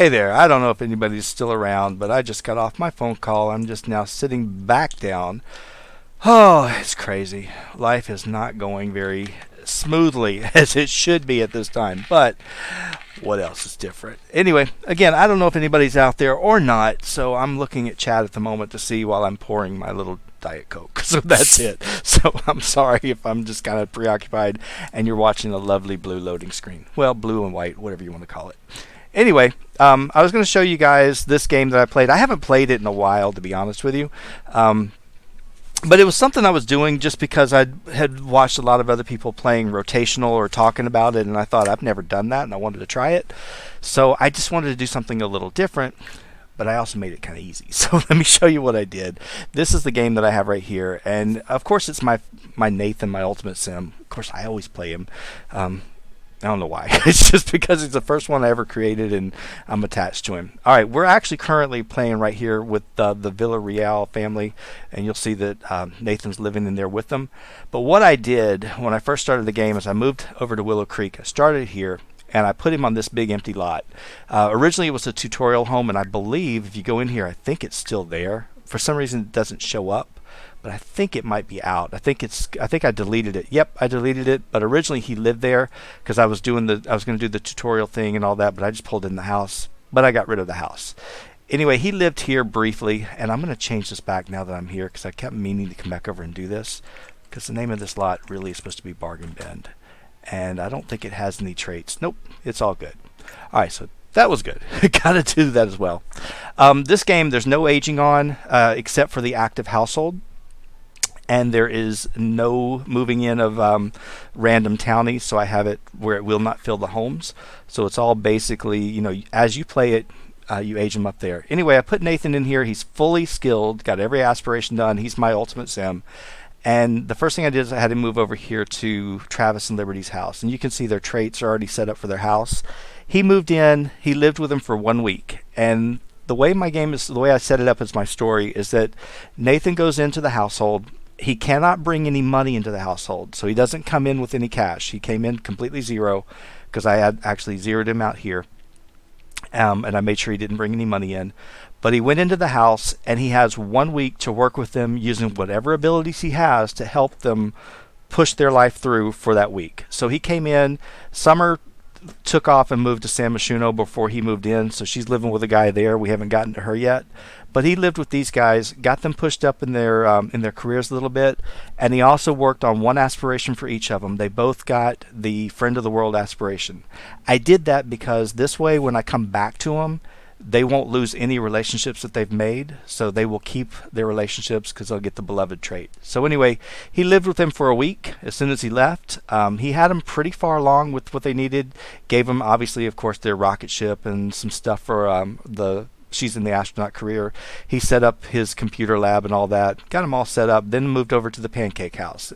Hey there, I don't know if anybody's still around, but I just got off my phone call. I'm just now sitting back down. Oh, it's crazy. Life is not going very smoothly as it should be at this time, but what else is different? Anyway, again, I don't know if anybody's out there or not, so I'm looking at chat at the moment to see while I'm pouring my little Diet Coke. So that's it. So I'm sorry if I'm just kind of preoccupied and you're watching a lovely blue loading screen. Well, blue and white, whatever you want to call it. Anyway, I was going to show you guys this game that I played. I haven't played it in a while, to be honest with you. But it was something I was doing just because I had watched a lot of other people playing rotational or talking about it, and I thought I've never done that, and I wanted to try it. So I just wanted to do something a little different, but I also made it kind of easy. So let me show you what I did. This is the game that I have right here, and of course it's my Nathan, my Ultimate Sim. Of course I always play him. I don't know why. It's just because it's the first one I ever created, and I'm attached to him. All right, we're actually currently playing right here with the Villarreal family, and you'll see that Nathan's living in there with them. But what I did when I first started the game is I moved over to Willow Creek. I started here, and I put him on this big empty lot. Originally, it was a tutorial home, and I believe if you go in here, I think it's still there. For some reason, it doesn't show up. But I think it might be out. I think I deleted it. Yep, I deleted it. But originally he lived there because I was going to do the tutorial thing and all that. But I just pulled in the house. But I got rid of the house. Anyway, he lived here briefly, and I'm going to change this back now that I'm here because I kept meaning to come back over and do this because the name of this lot really is supposed to be Bargain Bend, and I don't think it has any traits. Nope, it's all good. All right, so that was good. Got to do that as well. This game, there's no aging on except for the active household. And there is no moving in of random townies, so I have it where it will not fill the homes. So it's all basically, as you play it, you age them up there. Anyway, I put Nathan in here. He's fully skilled, got every aspiration done. He's my Ultimate Sim. And the first thing I did is I had him move over here to Travis and Liberty's house. And you can see their traits are already set up for their house. He moved in. He lived with them for 1 week. And the way the way I set it up as my story is that Nathan goes into the household. He cannot bring any money into the household, so he doesn't come in with any cash. He came in completely zero because I had actually zeroed him out here, and I made sure he didn't bring any money in. But he went into the house, and he has 1 week to work with them using whatever abilities he has to help them push their life through for that week. So he came in. Summer took off and moved to San Myshuno before he moved in, so she's living with a guy there. We haven't gotten to her yet. But he lived with these guys, got them pushed up in their careers a little bit, and he also worked on one aspiration for each of them. They both got the Friend of the World aspiration. I did that because this way, when I come back to them, they won't lose any relationships that they've made, so they will keep their relationships because they'll get the beloved trait. So anyway, he lived with them for a week. As soon as he left, he had them pretty far along with what they needed. Gave them, obviously, of course, their rocket ship and some stuff for she's in the astronaut career. He set up his computer lab and all that. Got him all set up. Then moved over to the pancake house.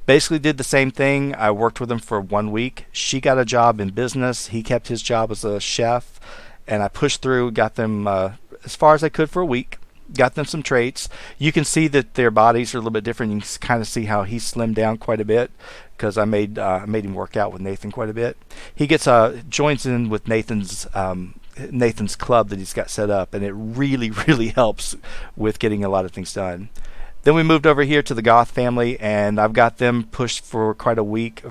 Basically did the same thing. I worked with him for 1 week. She got a job in business. He kept his job as a chef. And I pushed through, got them as far as I could for a week. Got them some traits. You can see that their bodies are a little bit different. You can kind of see how he slimmed down quite a bit because I made him work out with Nathan quite a bit. He joins in with Nathan's club that he's got set up, and it really, really helps with getting a lot of things done. Then we moved over here to the Goth family, and I've got them pushed for about a week,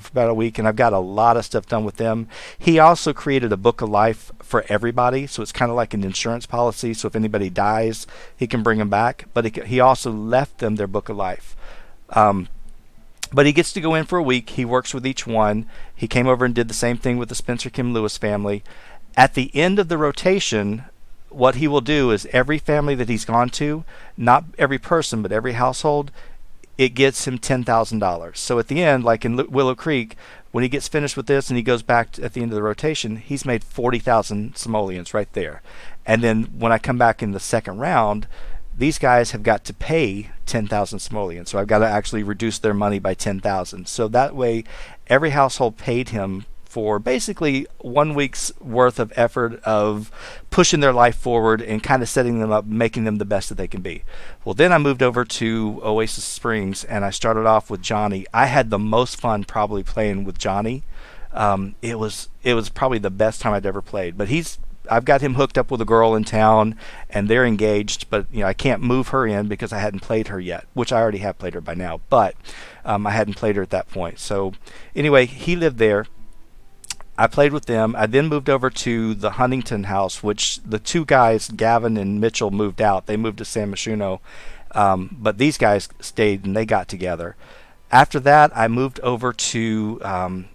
and I've got a lot of stuff done with them. He also created a book of life for everybody, so it's kind of like an insurance policy, so if anybody dies, he can bring them back, but he also left them their book of life. But he gets to go in for a week. He works with each one. He came over and did the same thing with the Spencer Kim Lewis family. At the end of the rotation, what he will do is every family that he's gone to, not every person, but every household, it gets him $10,000. So at the end, like in Willow Creek, when he gets finished with this and he goes back at the end of the rotation, he's made 40,000 simoleons right there. And then when I come back in the second round, these guys have got to pay 10,000 simoleons. So I've got to actually reduce their money by 10,000. So that way, every household paid him for basically 1 week's worth of effort of pushing their life forward and kind of setting them up, making them the best that they can be. Well, then I moved over to Oasis Springs, and I started off with Johnny. I had the most fun probably playing with Johnny. It was probably the best time I'd ever played. But he's I've got him hooked up with a girl in town, and they're engaged. But I can't move her in because I hadn't played her yet, which I already have played her by now. But I hadn't played her at that point. So anyway, he lived there. I played with them. I then moved over to the Huntington house, which the two guys, Gavin and Mitchell, moved out. They moved to San Myshuno, but these guys stayed and they got together. After that, I moved over to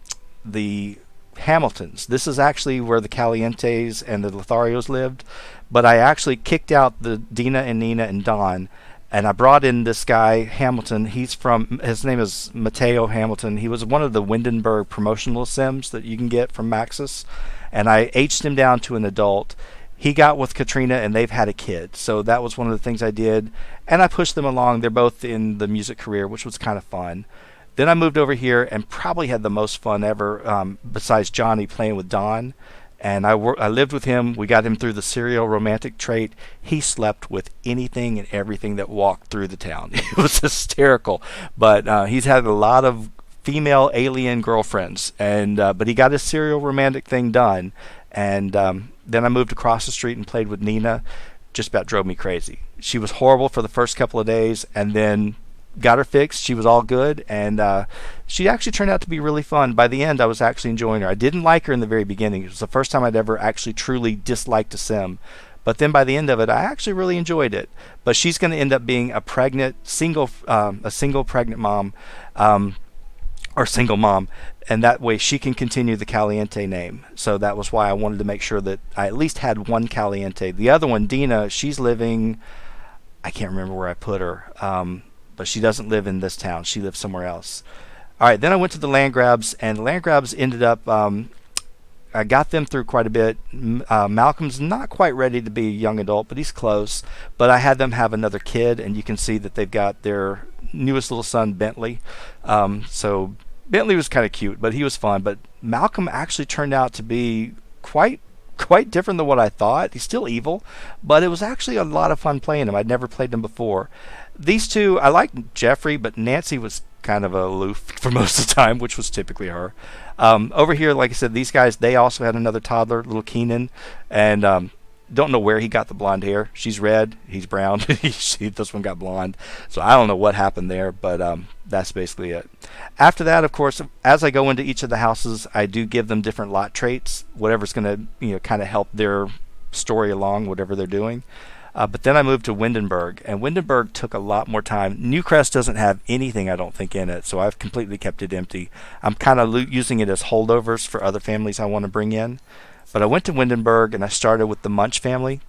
the Hamiltons. This is actually where the Calientes and the Lotharios lived, but I actually kicked out the Dina and Nina and Don, and I brought in this guy Hamilton. His name is Mateo Hamilton. He was one of the Windenburg promotional sims that you can get from Maxis, and I aged him down to an adult. He got with Katrina and they've had a kid, so that was one of the things I did, and I pushed them along. They're both in the music career, which was kind of fun. Then I moved over here and probably had the most fun ever, besides Johnny, playing with Don. And I lived with him. We got him through the serial romantic trait. He slept with anything and everything that walked through the town. It was hysterical. But he's had a lot of female alien girlfriends, and but he got his serial romantic thing done. And then I moved across the street and played with Nina. Just about drove me crazy. She was horrible for the first couple of days, and then got her fixed. She was all good, and she actually turned out to be really fun. By the end, I was actually enjoying her. I didn't like her in the very beginning. It was the first time I'd ever actually truly disliked a sim. But then by the end of it, I actually really enjoyed it. But she's going to end up being a single pregnant mom, or single mom, and that way she can continue the Caliente name. So that was why I wanted to make sure that I at least had one Caliente. The other one, Dina, she's living, I can't remember where I put her, but she doesn't live in this town. She lives somewhere else. All right, then I went to the Landgrabs, and the Landgrabs ended up, I got them through quite a bit. Malcolm's not quite ready to be a young adult, but he's close. But I had them have another kid, and you can see that they've got their newest little son, Bentley. So Bentley was kind of cute, but he was fun. But Malcolm actually turned out to be quite different than what I thought. He's still evil, but it was actually a lot of fun playing him. I'd never played him before. These two, I liked Jeffrey, but Nancy was kind of aloof for most of the time, which was typically her. Over here, like I said, these guys, they also had another toddler, little Keenan, and don't know where he got the blonde hair. She's red, he's brown. This one got blonde. So I don't know what happened there, but that's basically it. After that, of course, as I go into each of the houses, I do give them different lot traits, whatever's going to kind of help their story along, whatever they're doing. But then I moved to Windenburg, and Windenburg took a lot more time. Newcrest doesn't have anything, I don't think, in it, so I've completely kept it empty. I'm kind of using it as holdovers for other families I want to bring in. But I went to Windenburg, and I started with the Munch family.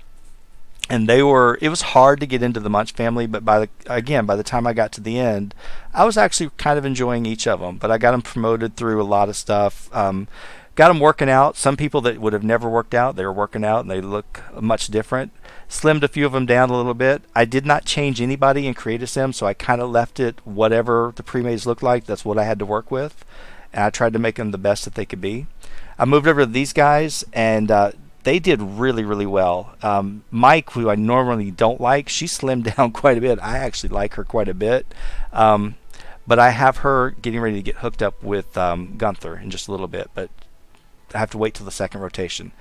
And it was hard to get into the Munch family, but by the time I got to the end, I was actually kind of enjoying each of them. But I got them promoted through a lot of stuff. Got them working out. Some people that would have never worked out, they were working out, and they look much different. Slimmed a few of them down a little bit. I did not change anybody in Create a Sim, so I kind of left it whatever the pre-mates looked like. That's what I had to work with, and I tried to make them the best that they could be. I moved over to these guys, and they did really, really well. Mike, who I normally don't like, she slimmed down quite a bit. I actually like her quite a bit. But I have her getting ready to get hooked up with Gunther in just a little bit, but I have to wait till the second rotation.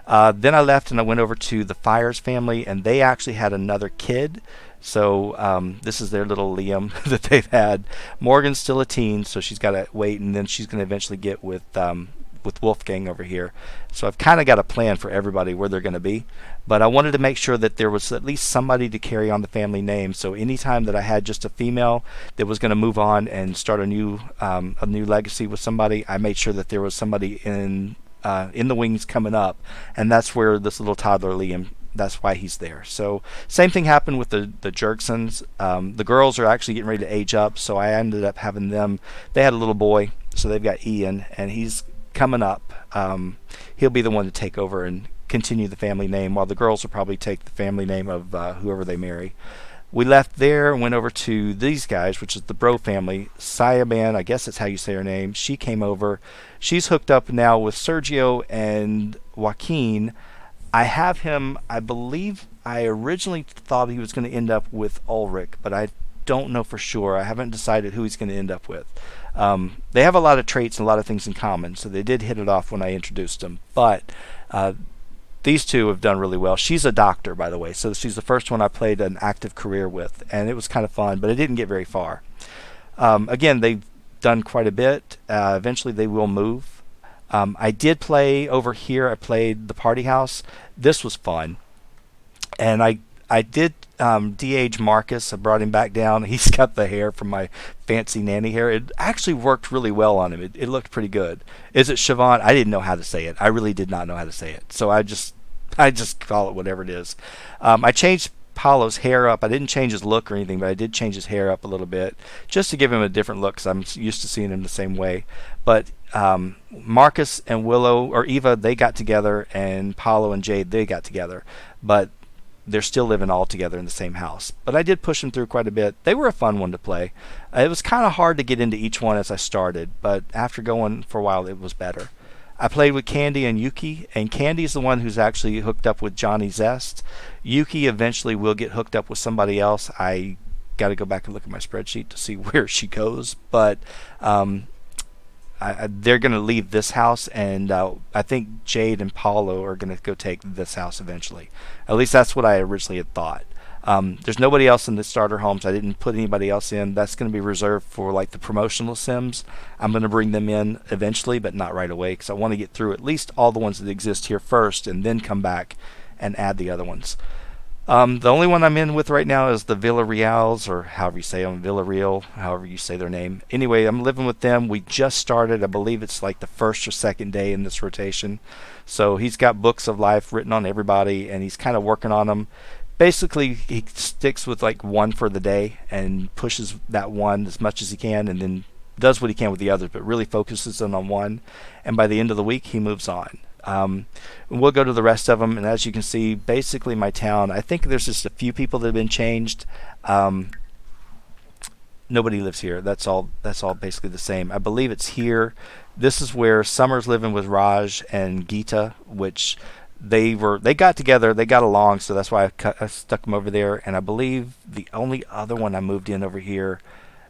Then I left and I went over to the Fires family, and they actually had another kid. So this is their little Liam that they've had. Morgan's still a teen, so she's got to wait, and then she's going to eventually get with Wolfgang over here. So I've kind of got a plan for everybody where they're going to be. But I wanted to make sure that there was at least somebody to carry on the family name. So anytime that I had just a female that was going to move on and start a new legacy with somebody, I made sure that there was somebody in the wings coming up, and that's where this little toddler Liam, that's why he's there. So same thing happened with the Jerksons. The girls are actually getting ready to age up, so I ended up having them. They had a little boy, so they've got Ian, and he's coming up. He'll be the one to take over and continue the family name, while the girls will probably take the family name of whoever they marry. We left there and went over to these guys, which is the Bro family. Sayaban, I guess that's how you say her name. She came over. She's hooked up now with Sergio and Joaquin. I have him, I believe, I originally thought he was going to end up with Ulrich, but I don't know for sure. I haven't decided who he's going to end up with. They have a lot of traits and a lot of things in common, so they did hit it off when I introduced them. But these two have done really well. She's a doctor, by the way, so she's the first one I played an active career with, and it was kind of fun, but it didn't get very far. Again, they've done quite a bit. Eventually, they will move. I did play over here. I played the Party House. This was fun, and I did de-age Marcus. I brought him back down. He's got the hair from my fancy nanny hair. It actually worked really well on him. It looked pretty good. Is it Siobhan? I didn't know how to say it. I really did not know how to say it. So I just call it whatever it is. I changed Paulo's hair up. I didn't change his look or anything, but I did change his hair up a little bit just to give him a different look because I'm used to seeing him the same way. But Marcus and Willow, or Eva, they got together, and Paulo and Jade, they got together. But they're still living all together in the same house. But I did push them through quite a bit. They were a fun one to play. It was kind of hard to get into each one as I started, but after going for a while, it was better. I played with Candy and Yuki, and Candy's the one who's actually hooked up with Johnny Zest. Yuki eventually will get hooked up with somebody else. I got to go back and look at my spreadsheet to see where she goes, but they're going to leave this house, and I think Jade and Paulo are going to go take this house eventually. At least that's what I originally had thought. There's nobody else in the starter homes. I didn't put anybody else in. That's going to be reserved for like the promotional sims. I'm going to bring them in eventually, but not right away because I want to get through at least all the ones that exist here first and then come back and add the other ones. The only one I'm in with right now is the Villarreals, or however you say them, Villarreal, however you say their name. Anyway, I'm living with them. We just started. I believe it's like the first or second day in this rotation. So he's got books of life written on everybody, and he's kind of working on them. Basically, he sticks with like one for the day and pushes that one as much as he can, and then does what he can with the others, but really focuses on one. And by the end of the week, he moves on. We'll go to the rest of them, and as you can see, basically my town, I think there's just a few people that have been changed. Nobody lives here. That's all basically the same. I believe it's here. This is where Summer's living with Raj and Geeta, which they got together, they got along, so that's why I stuck them over there. And I believe the only other one I moved in over here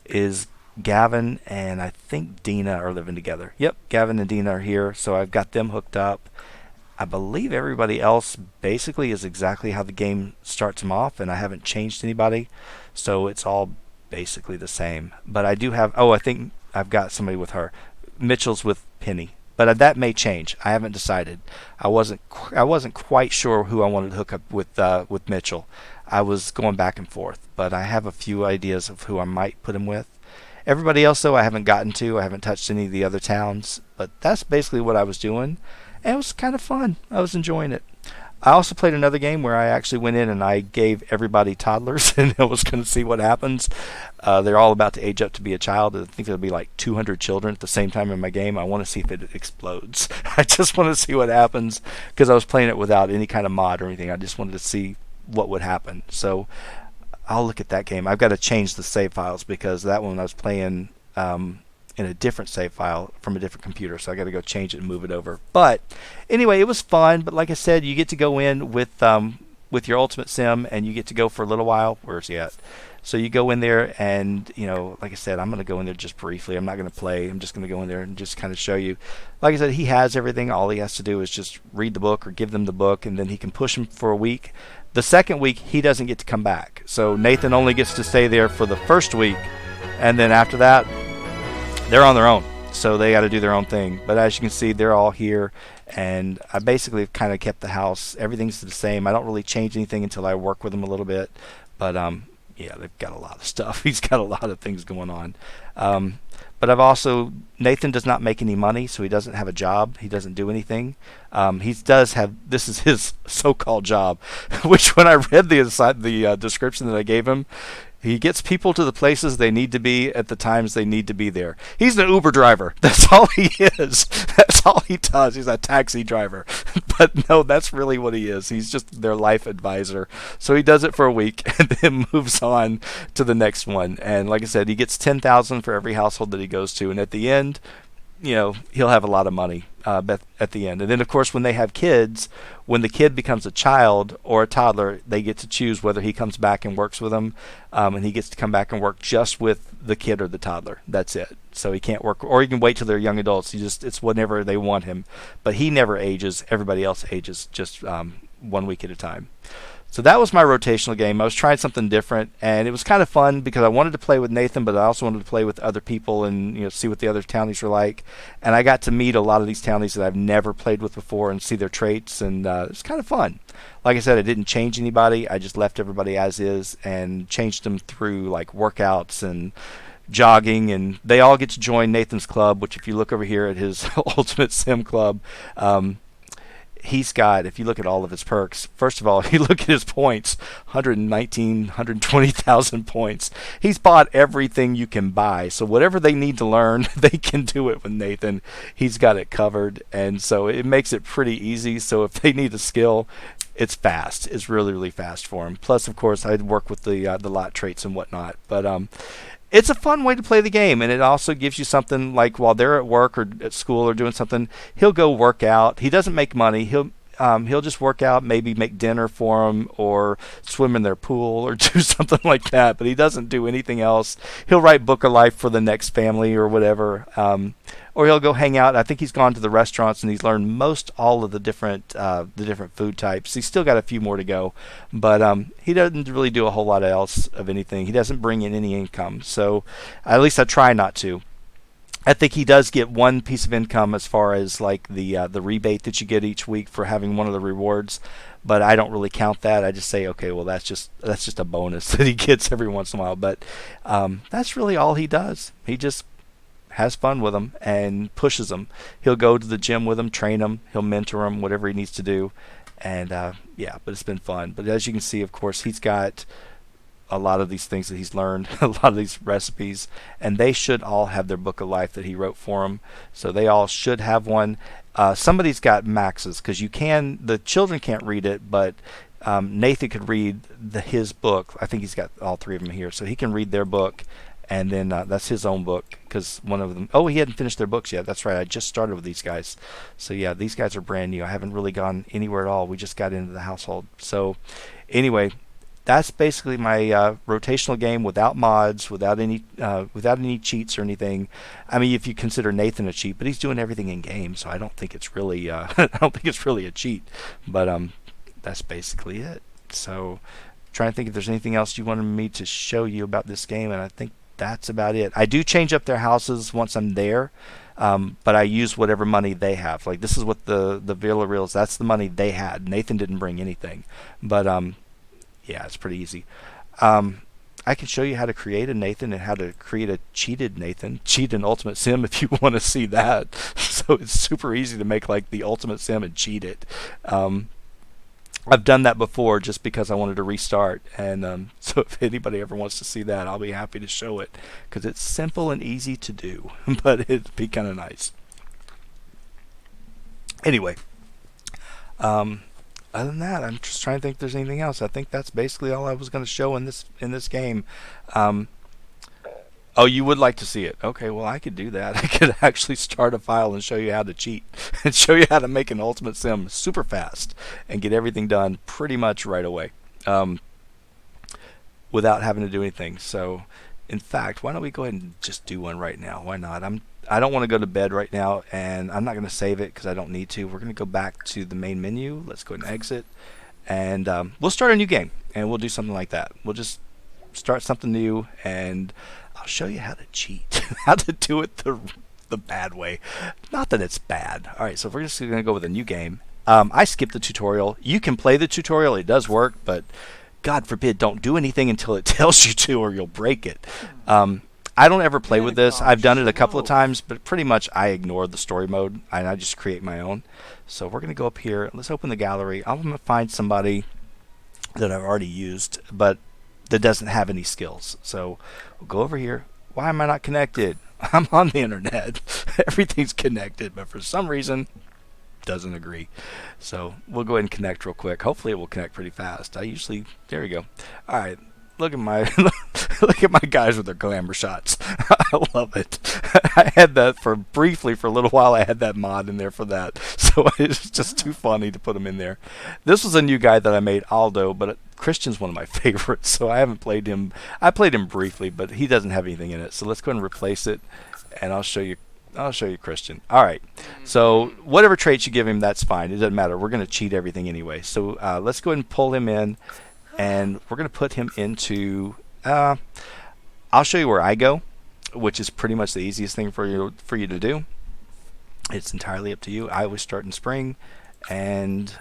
is Gavin, and I think Dina are living together. Yep, Gavin and Dina are here, so I've got them hooked up. I believe everybody else basically is exactly how the game starts them off, and I haven't changed anybody, so it's all basically the same. But I do have, I think I've got somebody with her. Mitchell's with Penny, but that may change. I haven't decided. I wasn't quite sure who I wanted to hook up with Mitchell. I was going back and forth, but I have a few ideas of who I might put him with. Everybody else, though, I haven't gotten to. I haven't touched any of the other towns, but that's basically what I was doing, and it was kind of fun. I was enjoying it. I also played another game where I actually went in and I gave everybody toddlers, and I was going to see what happens. They're all about to age up to be a child. I think there'll be like 200 children at the same time in my game. I want to see if it explodes. I just want to see what happens because I was playing it without any kind of mod or anything. I just wanted to see what would happen. So I'll look at that game. I've got to change the save files because that one I was playing in a different save file from a different computer, so I got to go change it and move it over. But anyway, it was fun. But like I said, you get to go in with your Ultimate Sim, and you get to go for a little while. Where's he at? So you go in there, and like I said, I'm going to go in there just briefly. I'm not going to play. I'm just going to go in there and just kind of show you. Like I said, he has everything. All he has to do is just read the book or give them the book, and then he can push them for a week. The second week, he doesn't get to come back. So Nathan only gets to stay there for the first week, and then after that, they're on their own. So they got to do their own thing. But as you can see, they're all here, and I basically have kind of kept the house. Everything's the same. I don't really change anything until I work with them a little bit. But yeah, they've got a lot of stuff. He's got a lot of things going on. But I've also, Nathan does not make any money, so he doesn't have a job. He doesn't do anything. He does have, this is his so-called job, which when I read the description that I gave him, he gets people to the places they need to be at the times they need to be there. He's an Uber driver. That's all he is. That's all he does. He's a taxi driver. But no, that's really what he is. He's just their life advisor. So he does it for a week and then moves on to the next one. And like I said, he gets $10,000 for every household that he goes to. And at the end, he'll have a lot of money at the end. And then, of course, when they have kids, when the kid becomes a child or a toddler, they get to choose whether he comes back and works with them, and he gets to come back and work just with the kid or the toddler. That's it. So he can't work, or he can wait till they're young adults. It's whenever they want him. But he never ages. Everybody else ages just 1 week at a time. So that was my rotational game. I was trying something different, and it was kind of fun because I wanted to play with Nathan, but I also wanted to play with other people and see what the other townies were like. And I got to meet a lot of these townies that I've never played with before and see their traits, and it's kind of fun. Like I said, I didn't change anybody. I just left everybody as is and changed them through like workouts and jogging, and they all get to join Nathan's club, which if you look over here at his Ultimate Sim Club, he's got, if you look at all of his perks, first of all, you look at his points, 119, 120,000 points. He's bought everything you can buy. So whatever they need to learn, they can do it with Nathan. He's got it covered. And so it makes it pretty easy. So if they need a skill, it's fast. It's really, really fast for him. Plus, of course, I'd work with the lot traits and whatnot. But it's a fun way to play the game, and it also gives you something like while they're at work or at school or doing something, he'll go work out. He doesn't make money. He'll just work out, maybe make dinner for them or swim in their pool or do something like that, but he doesn't do anything else. He'll write Book of Life for the next family or whatever, or he'll go hang out. I think he's gone to the restaurants and he's learned most all of the different food types. He's still got a few more to go, but he doesn't really do a whole lot else of anything. He doesn't bring in any income, so at least I try not to. I think he does get one piece of income as far as like the rebate that you get each week for having one of the rewards, but I don't really count that. I just say, okay, well that's just a bonus that he gets every once in a while. But that's really all he does. He just has fun with them and pushes them. He'll go to the gym with them, train them, he'll mentor them, whatever he needs to do, and yeah. But it's been fun. But as you can see, of course, he's got a lot of these things that he's learned, a lot of these recipes, and they should all have their Book of Life that he wrote for them. So they all should have one. Somebody's got maxes because the children can't read it, but Nathan could read his book. I think he's got all three of them here, so he can read their book, and then that's his own book because one of them, he hadn't finished their books yet. That's right, I just started with these guys. So yeah, these guys are brand new. I haven't really gone anywhere at all. We just got into the household. So anyway, that's basically my rotational game without mods, without any cheats or anything. I mean, if you consider Nathan a cheat, but he's doing everything in game, so I don't think it's really I don't think it's really a cheat. But that's basically it. So trying to think if there's anything else you wanted me to show you about this game, and I think that's about it. I do change up their houses once I'm there, but I use whatever money they have. Like this is what the Villareals, that's the money they had. Nathan didn't bring anything, but yeah, it's pretty easy. I can show you how to create a Nathan and how to create a cheated Nathan. Cheat in Ultimate Sim if you want to see that. So it's super easy to make like the Ultimate Sim and cheat it. I've done that before just because I wanted to restart. And so if anybody ever wants to see that, I'll be happy to show it because it's simple and easy to do. But it'd be kind of nice. Anyway. Other than that, I'm just trying to think if there's anything else. I think that's basically all I was going to show in this game. Oh, you would like to see it? Okay, well I could do that. I could actually start a file and show you how to cheat and show you how to make an Ultimate Sim super fast and get everything done pretty much right away without having to do anything. So, in fact, why don't we go ahead and just do one right now? Why not? I don't want to go to bed right now, and I'm not going to save it because I don't need to. We're going to go back to the main menu. Let's go ahead and exit, and we'll start a new game, and we'll do something like that. We'll just start something new, and I'll show you how to cheat, how to do it the bad way. Not that it's bad. All right, so we're just going to go with a new game. I skipped the tutorial. You can play the tutorial. It does work, but God forbid, don't do anything until it tells you to, or you'll break it. I don't ever play with this. I've done it a couple of times, but pretty much I ignore the story mode and I just create my own. So we're going to go up here. Let's open the gallery. I'm going to find somebody that I've already used, but that doesn't have any skills. So we'll go over here. Why am I not connected? I'm on the internet. Everything's connected, but for some reason doesn't agree. So we'll go ahead and connect real quick. Hopefully it will connect pretty fast. There we go. All right. Look at my look at my guys with their glamour shots. I love it. I had that for a little while. I had that mod in there for that, so it's just too funny to put them in there. This was a new guy that I made, Aldo, but Christian's one of my favorites, so I haven't played him. I played him briefly, but he doesn't have anything in it. So let's go ahead and replace it, and I'll show you. I'll show you Christian. All right. So whatever traits you give him, that's fine. It doesn't matter. We're going to cheat everything anyway. So let's go ahead and pull him in, and we're going to put him into. I'll show you where I go, which is pretty much the easiest thing for you to do. It's entirely up to you. I always start in spring, and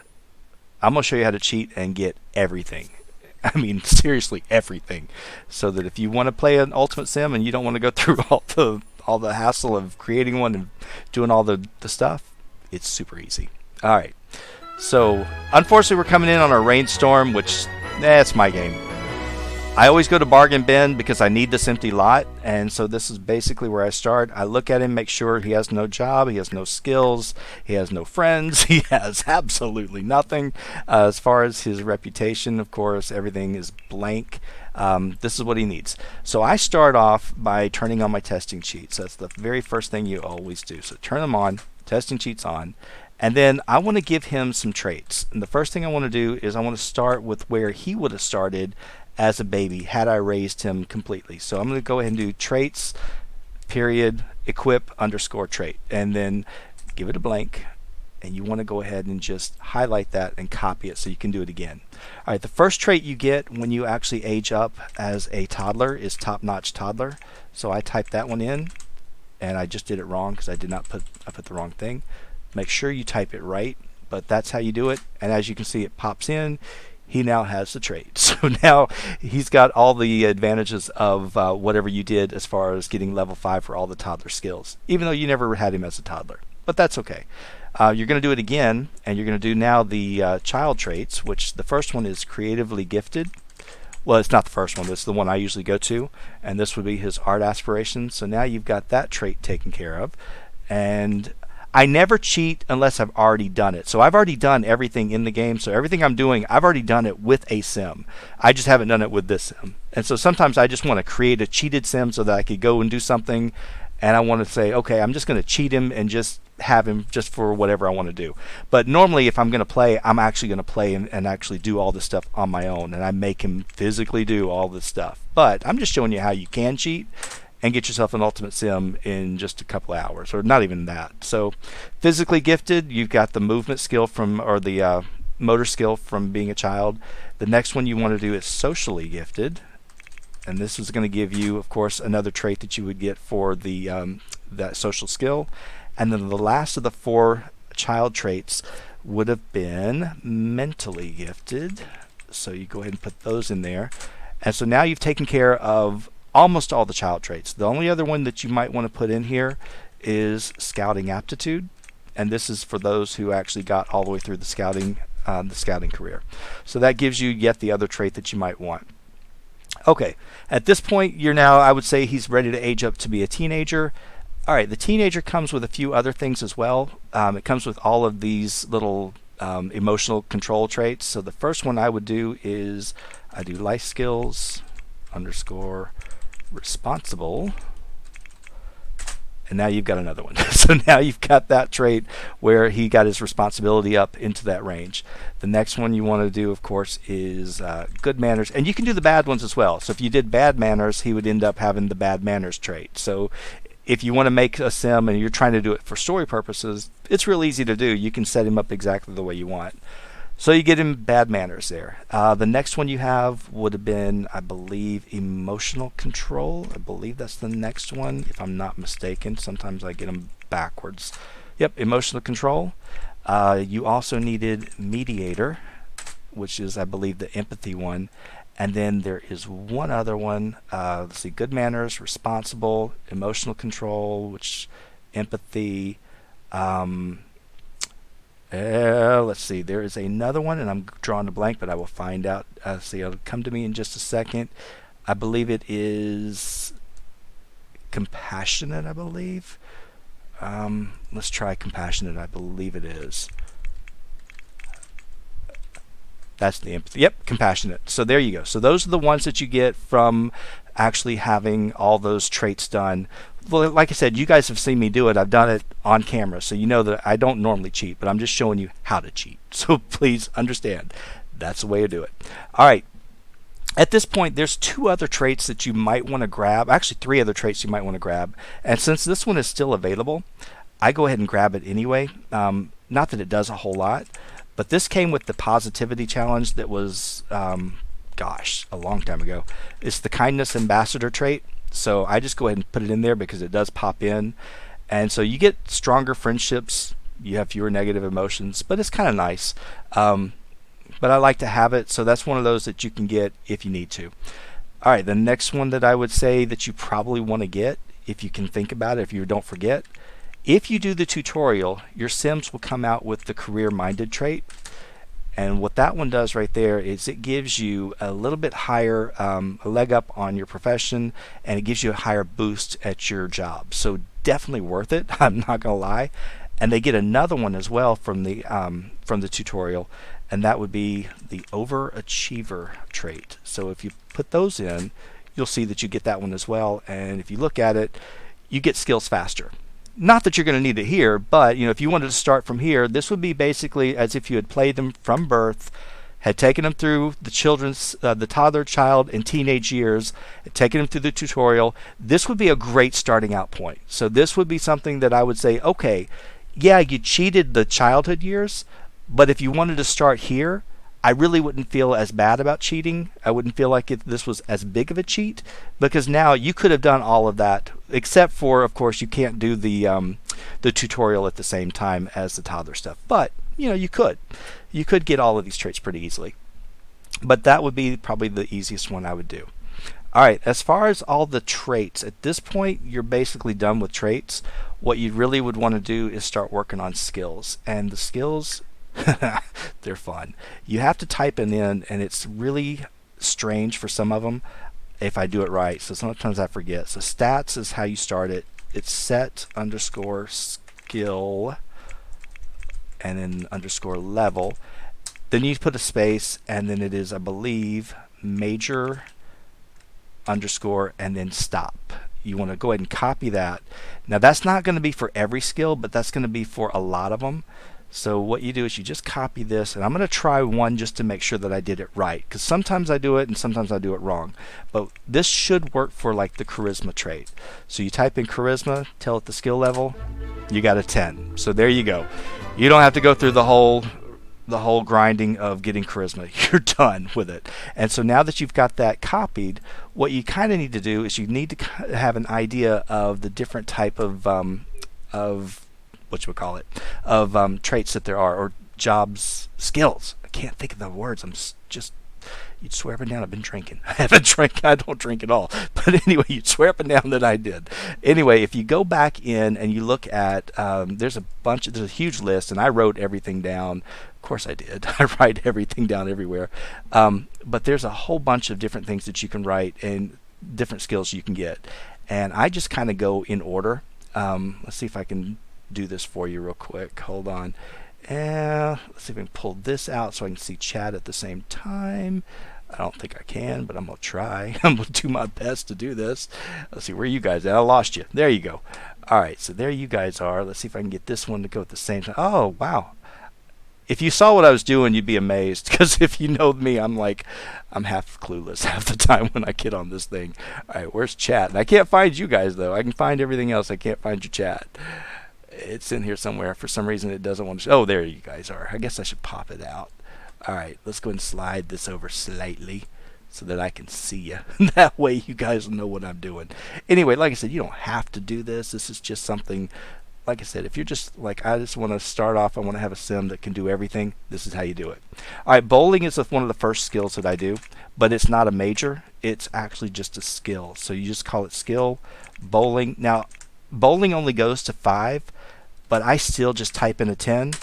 I'm going to show you how to cheat and get everything. I mean, seriously, everything. So that if you want to play an Ultimate Sim and you don't want to go through all the hassle of creating one and doing all the stuff, it's super easy. All right. So, unfortunately, we're coming in on a rainstorm, which, that's my game. I always go to bargain bin because I need this empty lot, and so this is basically where I start. I look at him, make sure he has no job, he has no skills, he has no friends, he has absolutely nothing. As far as his reputation, of course, everything is blank. This is what he needs. So I start off by turning on my testing cheats. That's the very first thing you always do. So turn them on, testing cheats on, and then I want to give him some traits. And the first thing I want to do is I want to start with where he would have started as a baby had I raised him completely. So I'm going to go ahead and do traits, period, equip underscore trait, and then give it a blank, and you want to go ahead and just highlight that and copy it so you can do it again. All right, the first trait you get when you actually age up as a toddler is top-notch toddler. So I typed that one in, and I just did it wrong because I put the wrong thing. Make sure you type it right, but that's how you do it. And as you can see, it pops in. He now has the trait. So now he's got all the advantages of whatever you did as far as getting level 5 for all the toddler skills, even though you never had him as a toddler. But that's okay. You're going to do it again, and you're going to do now the child traits, which the first one is creatively gifted. Well, it's not the first one, but it's the one I usually go to, and this would be his art aspirations. So now you've got that trait taken care of. And I never cheat unless I've already done it. So I've already done everything in the game. So everything I'm doing, I've already done it with a sim. I just haven't done it with this sim. And so sometimes I just want to create a cheated sim so that I could go and do something. And I want to say, okay, I'm just going to cheat him and just have him just for whatever I want to do. But normally if I'm going to play, I'm actually going to play and actually do all this stuff on my own. And I make him physically do all this stuff. But I'm just showing you how you can cheat and get yourself an Ultimate Sim in just a couple of hours, or not even that. So physically gifted, you've got the movement skill or the motor skill from being a child. The next one you want to do is socially gifted, and this is going to give you, of course, another trait that you would get for the that social skill. And then the last of the 4 child traits would have been mentally gifted. So you go ahead and put those in there. And so now you've taken care of almost all the child traits. The only other one that you might want to put in here is scouting aptitude, and this is for those who actually got all the way through the scouting career. So that gives you yet the other trait that you might want. Okay, at this point you're now, I would say he's ready to age up to be a teenager. All right, the teenager comes with a few other things as well. It comes with all of these little emotional control traits. So the first one I would do is I do life skills underscore responsible, and now you've got another one. So now you've got that trait where he got his responsibility up into that range. The next one you want to do, of course, is good manners, and you can do the bad ones as well. So if you did bad manners, he would end up having the bad manners trait. So if you want to make a sim and you're trying to do it for story purposes, it's real easy to do. You can set him up exactly the way you want. So you get him bad manners there. The next one you have would have been, I believe, emotional control. I believe that's the next one, if I'm not mistaken. Sometimes I get them backwards. Yep, emotional control. You also needed mediator, which is, I believe, the empathy one. And then there is one other one. Let's see, good manners, responsible, emotional control, which empathy. Let's see, there is another one, and I'm drawing a blank, but I will find out. See, it'll come to me in just a second. I believe it is compassionate, I believe. Let's try compassionate. I believe it is. That's the empathy. Yep, compassionate. So there you go. So those are the ones that you get from actually having all those traits done. Well, like I said, you guys have seen me do it. I've done it on camera, so you know that I don't normally cheat, but I'm just showing you how to cheat. So please understand, that's the way to do it. All right, At this point, there's two other traits that you might want to grab. Actually, three other traits you might want to grab. And since this one is still available, I go ahead and grab it anyway. Not that it does a whole lot, but this came with the positivity challenge that was, gosh, a long time ago. It's the kindness ambassador trait. So I just go ahead and put it in there because it does pop in. And so you get stronger friendships. You have fewer negative emotions, but it's kind of nice. But I like to have it, so that's one of those that you can get if you need to. All right, the next one that I would say that you probably want to get, if you can think about it, if you don't forget, if you do the tutorial, your Sims will come out with the career-minded trait. And what that one does right there is it gives you a little bit higher, a leg up on your profession, and it gives you a higher boost at your job. So definitely worth it, I'm not going to lie. And they get another one as well from the tutorial, and that would be the overachiever trait. So if you put those in, you'll see that you get that one as well. And if you look at it, you get skills faster. Not that you're going to need it here, but if you wanted to start from here, this would be basically as if you had played them from birth, had taken them through the toddler, child, and teenage years, had taken them through the tutorial. This would be a great starting out point. So this would be something that I would say, okay, yeah, you cheated the childhood years, but if you wanted to start here, I really wouldn't feel as bad about cheating. I wouldn't feel like this was as big of a cheat, because now you could have done all of that, except for, of course, you can't do the tutorial at the same time as the toddler stuff. But you could get all of these traits pretty easily. But that would be probably the easiest one I would do. All right, as far as all the traits, at this point, you're basically done with traits. What you really would want to do is start working on skills. And the skills, they're fun. You have to type it in, and it's really strange for some of them if I do it right. So sometimes I forget. So stats is how you start it. It's set underscore skill and then underscore level. Then you put a space, and then it is, I believe, major underscore and then stop. You want to go ahead and copy that. Now that's not going to be for every skill, but that's going to be for a lot of them. So what you do is you just copy this, and I'm going to try one just to make sure that I did it right, because sometimes I do it and sometimes I do it wrong. But this should work for like the charisma trait. So you type in charisma, tell it the skill level, you got a 10. So there you go. You don't have to go through the whole grinding of getting charisma. You're done with it. And so now that you've got that copied, what you kind of need to do is you need to have an idea of the different type of traits that there are, or jobs, skills. I can't think of the words. I'm just you'd swear up and down I've been drinking. I haven't drank. I don't drink at all. But anyway, you'd swear up and down that I did. Anyway, if you go back in and you look at, there's a huge list, and I wrote everything down. Of course I did. I write everything down everywhere. But there's a whole bunch of different things that you can write and different skills you can get. And I just kind of go in order. Let's see if I can do this for you real quick. Hold on. Let's see if I can pull this out so I can see chat at the same time. I don't think I can, but I'm going to try. I'm going to do my best to do this. Let's see, where are you guys at? I lost you. There you go. All right, so there you guys are. Let's see if I can get this one to go at the same time. Oh, wow. If you saw what I was doing, you'd be amazed, because if you know me, I'm half clueless half the time when I get on this thing. All right, where's chat? And I can't find you guys, though. I can find everything else. I can't find your chat. It's in here somewhere. For some reason, it doesn't want to. Oh, there you guys are. I guess I should pop it out. All right, let's go and slide this over slightly so that I can see you. That way you guys know what I'm doing. Anyway, like I said, you don't have to do this. This is just something, like I said, if you're just like, I just want to start off, I want to have a sim that can do everything, this is how you do it. All right, bowling is one of the first skills that I do, but it's not a major. It's actually just a skill. So you just call it skill, bowling. Now, bowling only goes to 5, but I still just type in a 10.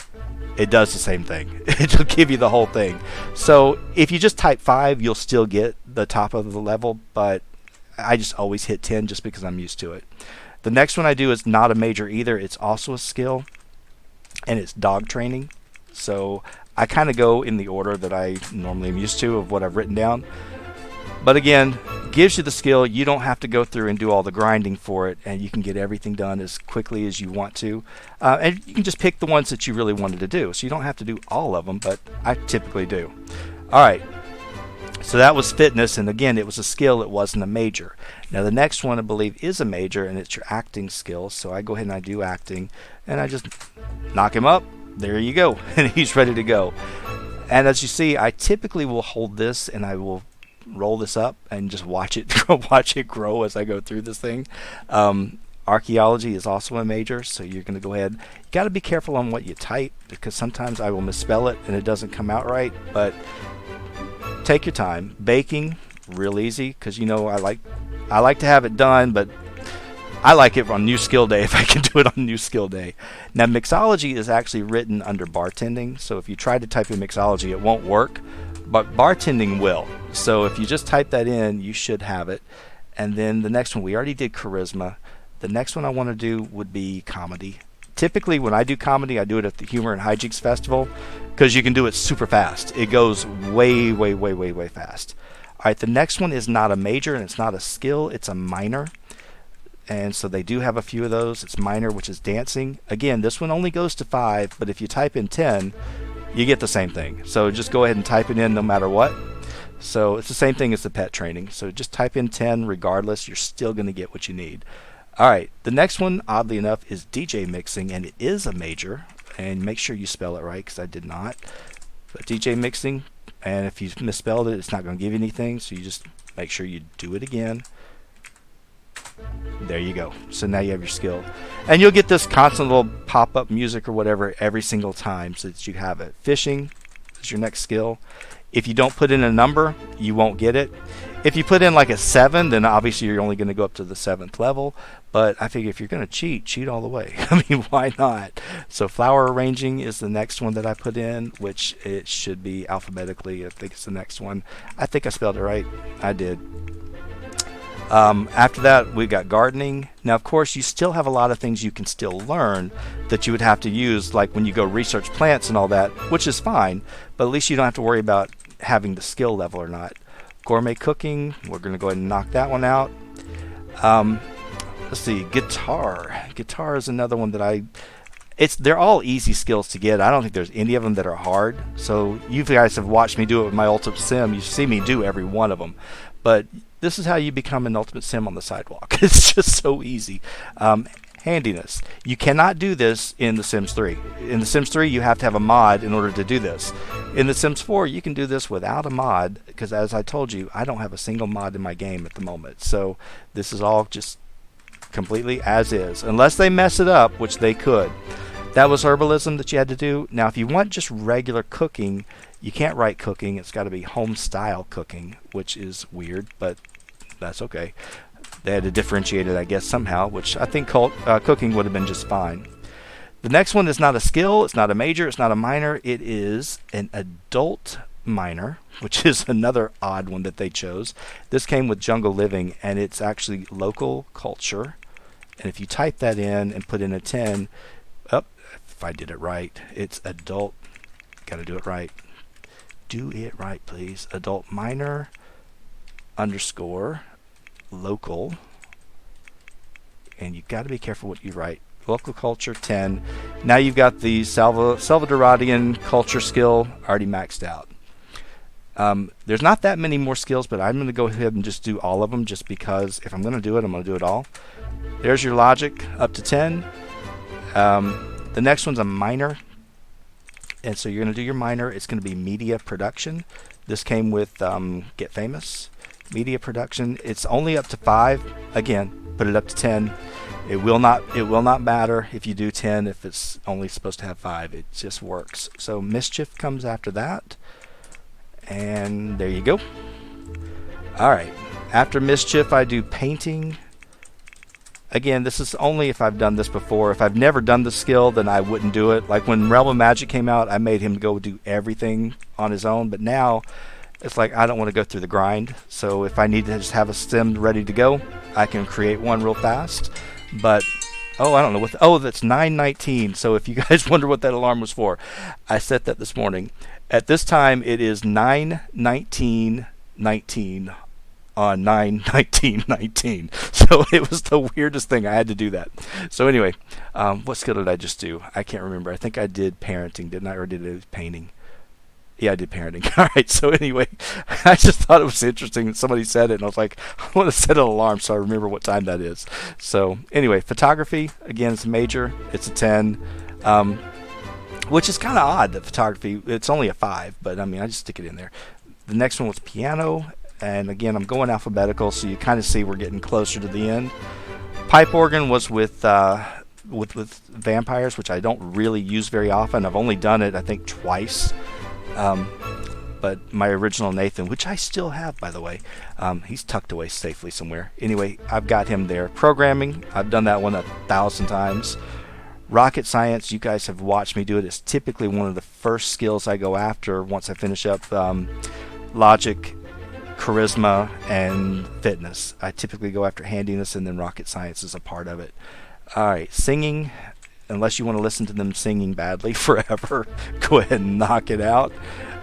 It does the same thing. It'll give you the whole thing. So if you just type 5, you'll still get the top of the level, but I just always hit 10 just because I'm used to it. The next one I do is not a major either. It's also a skill, and it's dog training. So I kind of go in the order that I normally am used to of what I've written down. But again, gives you the skill. You don't have to go through and do all the grinding for it, and you can get everything done as quickly as you want to. And you can just pick the ones that you really wanted to do. So you don't have to do all of them, but I typically do. All right. So that was fitness, and again, it was a skill, it wasn't a major. Now the next one I believe is a major, and it's your acting skill. So I go ahead and I do acting, and I just knock him up. There you go, and he's ready to go. And as you see, I typically will hold this and I will roll this up and just watch it watch it grow as I go through this thing. Archaeology is also a major, so you're going to go ahead. You got to be careful on what you type, because sometimes I will misspell it and it doesn't come out right, but take your time. Baking, real easy, because I like to have it done, but I like it on new skill day if I can do it on new skill day. Now mixology is actually written under bartending, so if you try to type in mixology it won't work, but bartending will. So if you just type that in, you should have it. And then the next one, we already did charisma. The next one I want to do would be comedy. Typically when I do comedy, I do it at the Humor and Hijinks Festival, because you can do it super fast. It goes way, way, way, way, way fast. Alright, the next one is not a major and it's not a skill, it's a minor. And so they do have a few of those. It's minor, which is dancing. Again, this one only goes to 5, but if you type in 10, you get the same thing. So just go ahead and type it in no matter what. So it's the same thing as the pet training. So just type in 10 regardless. You're still going to get what you need. All right, the next one, oddly enough, is DJ mixing, and it is a major. And make sure you spell it right, because I did not. But DJ mixing, and if you misspelled it, it's not going to give you anything. So you just make sure you do it again. There you go. So now you have your skill. And you'll get this constant little pop-up music or whatever every single time so that you have it. Fishing is your next skill. If you don't put in a number, you won't get it. If you put in like a 7, then obviously you're only going to go up to the 7th level. But I figure if you're going to cheat all the way. I mean, why not? So flower arranging is the next one that I put in, which it should be alphabetically. I think it's the next one. I think I spelled it right. I did. After that, we've got gardening. Now, of course, you still have a lot of things you can still learn that you would have to use, like when you go research plants and all that, which is fine, but at least you don't have to worry about having the skill level or not. Gourmet cooking, we're going to go ahead and knock that one out. Let's see, guitar. Guitar is another one that they're all easy skills to get. I don't think there's any of them that are hard. So you guys have watched me do it with my Ultimate Sim. You see me do every one of them. But this is how you become an Ultimate Sim on the sidewalk. It's just so easy. Handiness. You cannot do this in The Sims 3. In The Sims 3, you have to have a mod in order to do this. In The Sims 4, you can do this without a mod, because as I told you, I don't have a single mod in my game at the moment. So this is all just completely as is, unless they mess it up, which they could. That was herbalism that you had to do. Now, if you want just regular cooking, you can't write cooking. It's got to be home style cooking, which is weird, but that's okay. They had to differentiate it, I guess, somehow, which I think cooking would have been just fine. The next one is not a skill, it's not a major, it's not a minor. It is an adult minor, which is another odd one that they chose. This came with Jungle Living, and it's actually local culture. And if you type that in and put in a 10, if I did it right, it's adult. Got to do it right. Do it right, please. Adult minor _local, and you've got to be careful what you write. Local culture 10. Now you've got the Salvadorian culture skill already maxed out. There's not that many more skills, but I'm going to go ahead and just do all of them, just because if I'm going to do it, I'm going to do it all. There's your logic up to 10. The next one's a minor, and so you're going to do your minor. It's going to be media production. This came with Get Famous. Media production. It's only up to 5. Again, put it up to 10. It will not matter if you do 10 if it's only supposed to have 5. It just works. So mischief comes after that. And there you go. Alright. After mischief, I do painting. Again, this is only if I've done this before. If I've never done the skill, then I wouldn't do it. Like when Realm of Magic came out, I made him go do everything on his own. But now, it's like I don't want to go through the grind. So if I need to just have a sim ready to go, I can create one real fast. But I don't know that's 9:19. So if you guys wonder what that alarm was for, I set that this morning. At this time it is 9:19:19 on 9:19:19. So it was the weirdest thing. I had to do that. So anyway, what skill did I just do? I can't remember. I think I did parenting, didn't I, or did I do painting? Yeah, I did parenting. All right. So anyway, I just thought it was interesting. Somebody said it, and I was like, I want to set an alarm so I remember what time that is. So anyway, photography again, it's major. It's a 10, which is kind of odd that photography. It's only a 5, but I mean, I just stick it in there. The next one was piano, and again, I'm going alphabetical, so you kind of see we're getting closer to the end. Pipe organ was with vampires, which I don't really use very often. I've only done it, I think, twice. But my original Nathan, which I still have, by the way, he's tucked away safely somewhere. Anyway, I've got him there. Programming, I've done that one 1,000 times. Rocket science, you guys have watched me do it. It's typically one of the first skills I go after once I finish up logic, charisma, and fitness. I typically go after handiness, and then rocket science is a part of it. All right, singing. Unless you want to listen to them singing badly forever, go ahead and knock it out.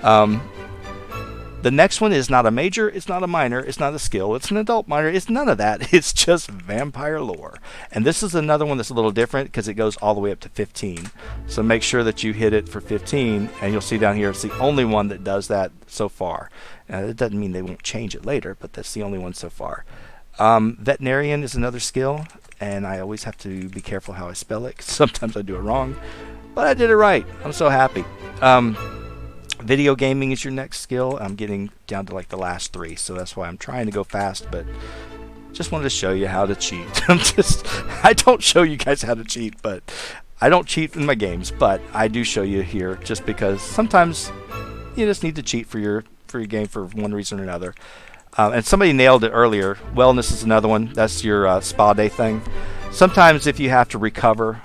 The next one is not a major, it's not a minor, it's not a skill, it's an adult minor, it's none of that. It's just vampire lore. And this is another one that's a little different because it goes all the way up to 15. So make sure that you hit it for 15, and you'll see down here it's the only one that does that so far. It doesn't mean they won't change it later, but that's the only one so far. Veterinarian is another skill, and I always have to be careful how I spell it. Sometimes I do it wrong, but I did it right. I'm so happy. Video gaming is your next skill. I'm getting down to like the last 3, so that's why I'm trying to go fast, but just wanted to show you how to cheat. I don't show you guys how to cheat, but I don't cheat in my games, but I do show you here just because sometimes you just need to cheat for your game for one reason or another. And somebody nailed it earlier. Wellness is another one. That's your spa day thing. Sometimes if you have to recover,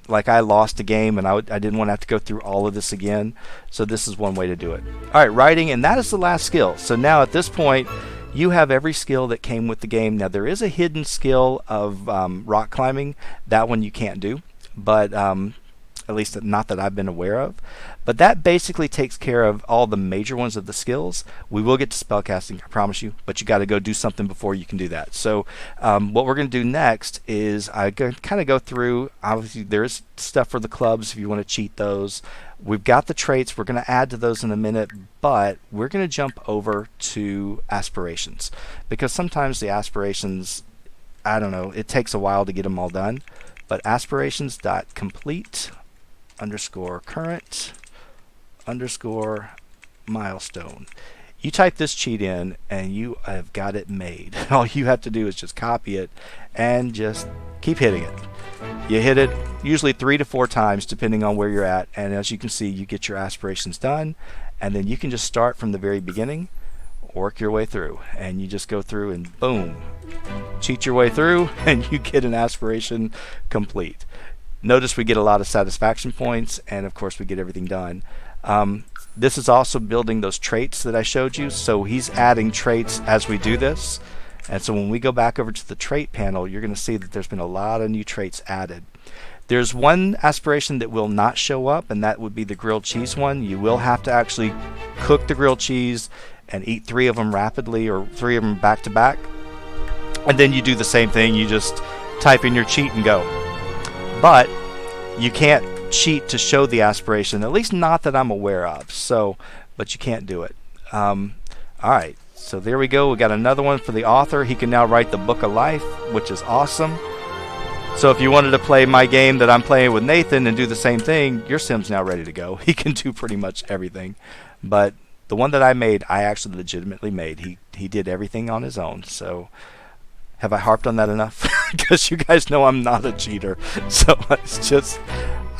like I lost a game and I didn't want to have to go through all of this again. So this is one way to do it. All right, writing, and that is the last skill. So now at this point, you have every skill that came with the game. Now there is a hidden skill of rock climbing. That one you can't do, but at least not that I've been aware of. But that basically takes care of all the major ones of the skills. We will get to spellcasting, I promise you, but you got to go do something before you can do that. So what we're going to do next is I kind of go through, obviously there's stuff for the clubs if you want to cheat those. We've got the traits. We're going to add to those in a minute, but we're going to jump over to aspirations because sometimes the aspirations, I don't know, it takes a while to get them all done. But aspirations.complete _current _milestone. You type this cheat in and you have got it made. All you have to do is just copy it and just keep hitting it. You hit it usually 3 to 4 times depending on where you're at, and as you can see you get your aspirations done, and then you can just start from the very beginning, work your way through, and you just go through and boom, cheat your way through and you get an aspiration complete. Notice we get a lot of satisfaction points, and of course we get everything done. This is also building those traits that I showed you, so he's adding traits as we do this. And so when we go back over to the trait panel, you're going to see that there's been a lot of new traits added. There's one aspiration that will not show up, and that would be the grilled cheese one. You will have to actually cook the grilled cheese and eat 3 of them rapidly, or 3 of them back to back. And then you do the same thing, you just type in your cheat and go. But you can't cheat to show the aspiration, at least not that I'm aware of. So, but you can't do it. All right, so there we go. We got another one for the author. He can now write the book of life, which is awesome. So if you wanted to play my game that I'm playing with Nathan and do the same thing, your sim's now ready to go. He can do pretty much everything. But the one that I made, I actually legitimately made. He did everything on his own. So have I harped on that enough? Because you guys know I'm not a cheater. So it's just,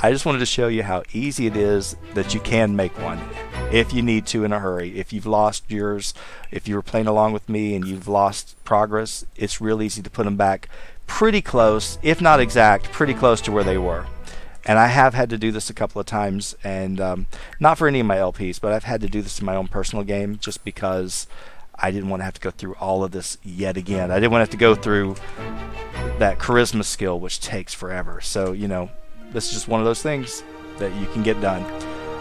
I just wanted to show you how easy it is that you can make one if you need to in a hurry. If you've lost yours, if you were playing along with me and you've lost progress, it's real easy to put them back pretty close, if not exact, pretty close to where they were. And I have had to do this a couple of times, and not for any of my LPs, but I've had to do this in my own personal game just because I didn't want to have to go through all of this yet again. I didn't want to have to go through that charisma skill, which takes forever. So, you know, this is just one of those things that you can get done.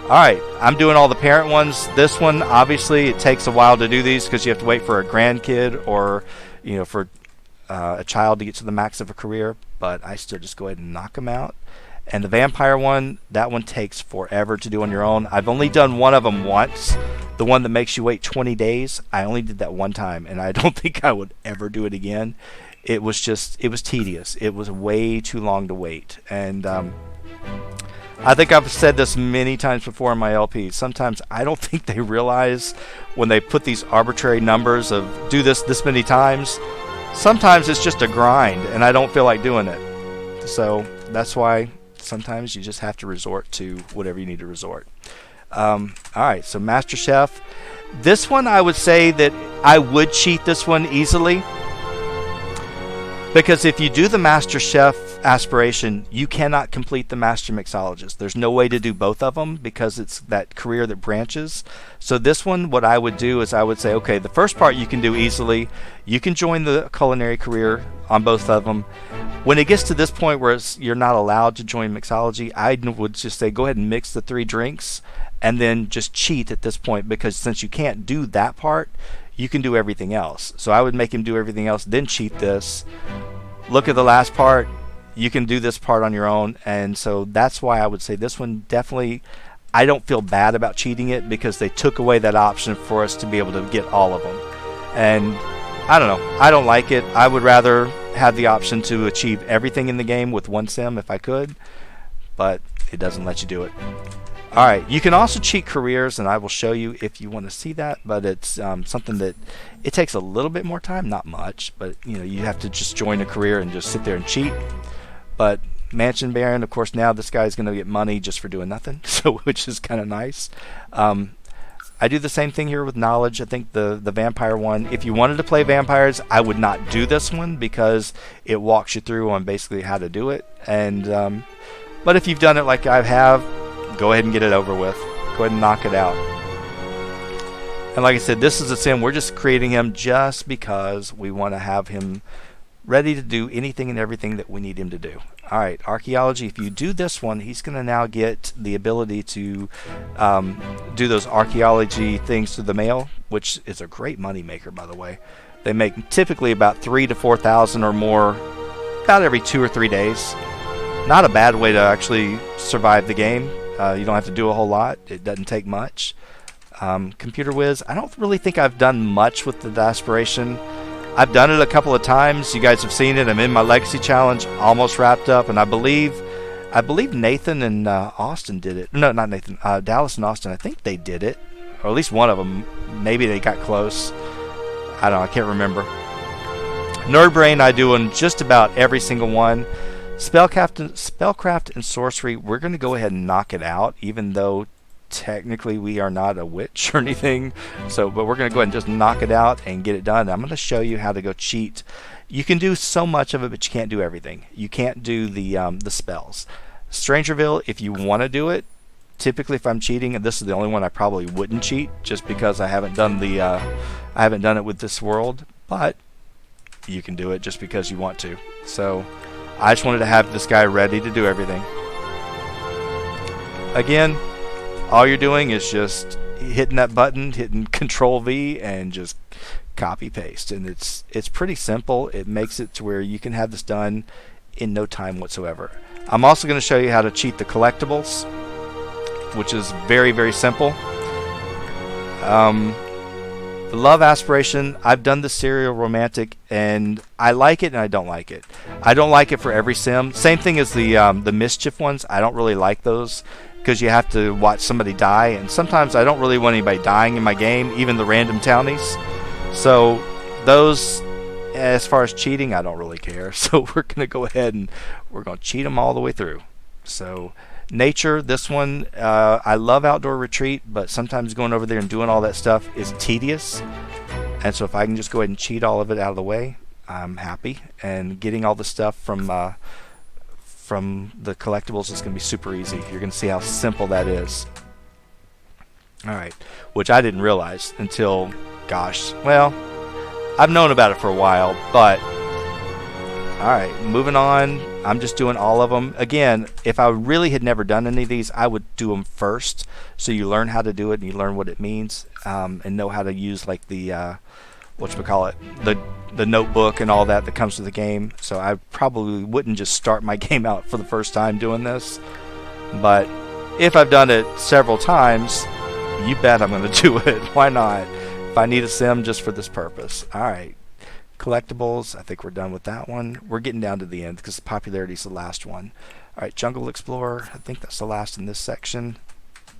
All right, I'm doing all the parent ones. This one, obviously, it takes a while to do these because you have to wait for a grandkid or, you know, for a child to get to the max of a career. But I still just go ahead and knock them out. And the vampire one, that one takes forever to do on your own. I've only done one of them once. The one that makes you wait 20 days, I only did that one time, and I don't think I would ever do it again. It was tedious. It was way too long to wait. And I think I've said this many times before in my LP. Sometimes I don't think they realize when they put these arbitrary numbers of do this many times. Sometimes it's just a grind, and I don't feel like doing it. So that's why sometimes you just have to resort to whatever you need to resort. All right, so Master Chef. This one, I would say that I would cheat this one easily. Because if you do the Master Chef aspiration, you cannot complete the Master Mixologist. There's no way to do both of them because it's that career that branches. So this one, what I would do is I would say, okay, the first part you can do easily. You can join the culinary career on both of them. When it gets to this point where you're not allowed to join mixology, I would just say go ahead and mix the 3 drinks and then just cheat at this point, because since you can't do that part, you can do everything else. So I would make him do everything else, then cheat this. Look at the last part. You can do this part on your own. And so that's why I would say this one definitely, I don't feel bad about cheating it because they took away that option for us to be able to get all of them. And I don't know. I don't like it. I would rather have the option to achieve everything in the game with one sim if I could, but it doesn't let you do it. All right, you can also cheat careers, and I will show you if you want to see that, but it's something that it takes a little bit more time, not much, but you have to just join a career and just sit there and cheat. But Mansion Baron, of course, now this guy's going to get money just for doing nothing, so which is kind of nice. I do the same thing here with knowledge. I think the vampire one, if you wanted to play vampires, I would not do this one because it walks you through on basically how to do it. And but if you've done it like I have, go ahead and get it over with. Go ahead and knock it out. And like I said, this is a sim. We're just creating him just because we want to have him ready to do anything and everything that we need him to do. All right, archaeology. If you do this one, he's going to now get the ability to do those archaeology things through the mail, which is a great money maker, by the way. They make typically about 3,000 to 4,000 or more about every 2 or 3 days. Not a bad way to actually survive the game. You don't have to do a whole lot. It doesn't take much. Computer Whiz, I don't really think I've done much with the aspiration. I've done it a couple of times. You guys have seen it. I'm in my Legacy Challenge, almost wrapped up, and I believe Nathan and Austin did it. No, not Nathan. Dallas and Austin, I think they did it, or at least one of them. Maybe they got close. I don't know. I can't remember. Nerd Brain, I do on just about every single one. Spellcraft and Sorcery, we're going to go ahead and knock it out, even though technically we are not a witch or anything. But we're going to go ahead and just knock it out and get it done. I'm going to show you how to go cheat. You can do so much of it, but you can't do everything. You can't do the spells. Strangerville, if you want to do it, typically if I'm cheating, and this is the only one I probably wouldn't cheat, just because I haven't done it with this world. But you can do it just because you want to. So I just wanted to have this guy ready to do everything. Again, all you're doing is just hitting that button, hitting Control V, and just copy paste. And it's pretty simple. It makes it to where you can have this done in no time whatsoever. I'm also going to show you how to cheat the collectibles, which is very, very simple. The love aspiration, I've done the serial romantic, and I like it and I don't like it. I don't like it for every sim. Same thing as the mischief ones. I don't really like those because you have to watch somebody die, and sometimes I don't really want anybody dying in my game, even the random townies. So those, as far as cheating, I don't really care. So we're going to go ahead and we're going to cheat them all the way through. So nature, this one, I love outdoor retreat, but sometimes going over there and doing all that stuff is tedious. And so if I can just go ahead and cheat all of it out of the way, I'm happy. And getting all the stuff from the collectibles is going to be super easy. You're going to see how simple that is. All right, which I didn't realize until, gosh, well, I've known about it for a while, but all right, moving on. I'm just doing all of them. Again, if I really had never done any of these, I would do them first, so you learn how to do it and you learn what it means, and know how to use like the whatchamacallit, the notebook and all that comes with the game. So I probably wouldn't just start my game out for the first time doing this. But if I've done it several times, you bet I'm going to do it. Why not? If I need a sim just for this purpose. All right. Collectibles, I think we're done with that one. We're getting down to the end because the popularity is the last one. All right, Jungle Explorer, I think that's the last in this section.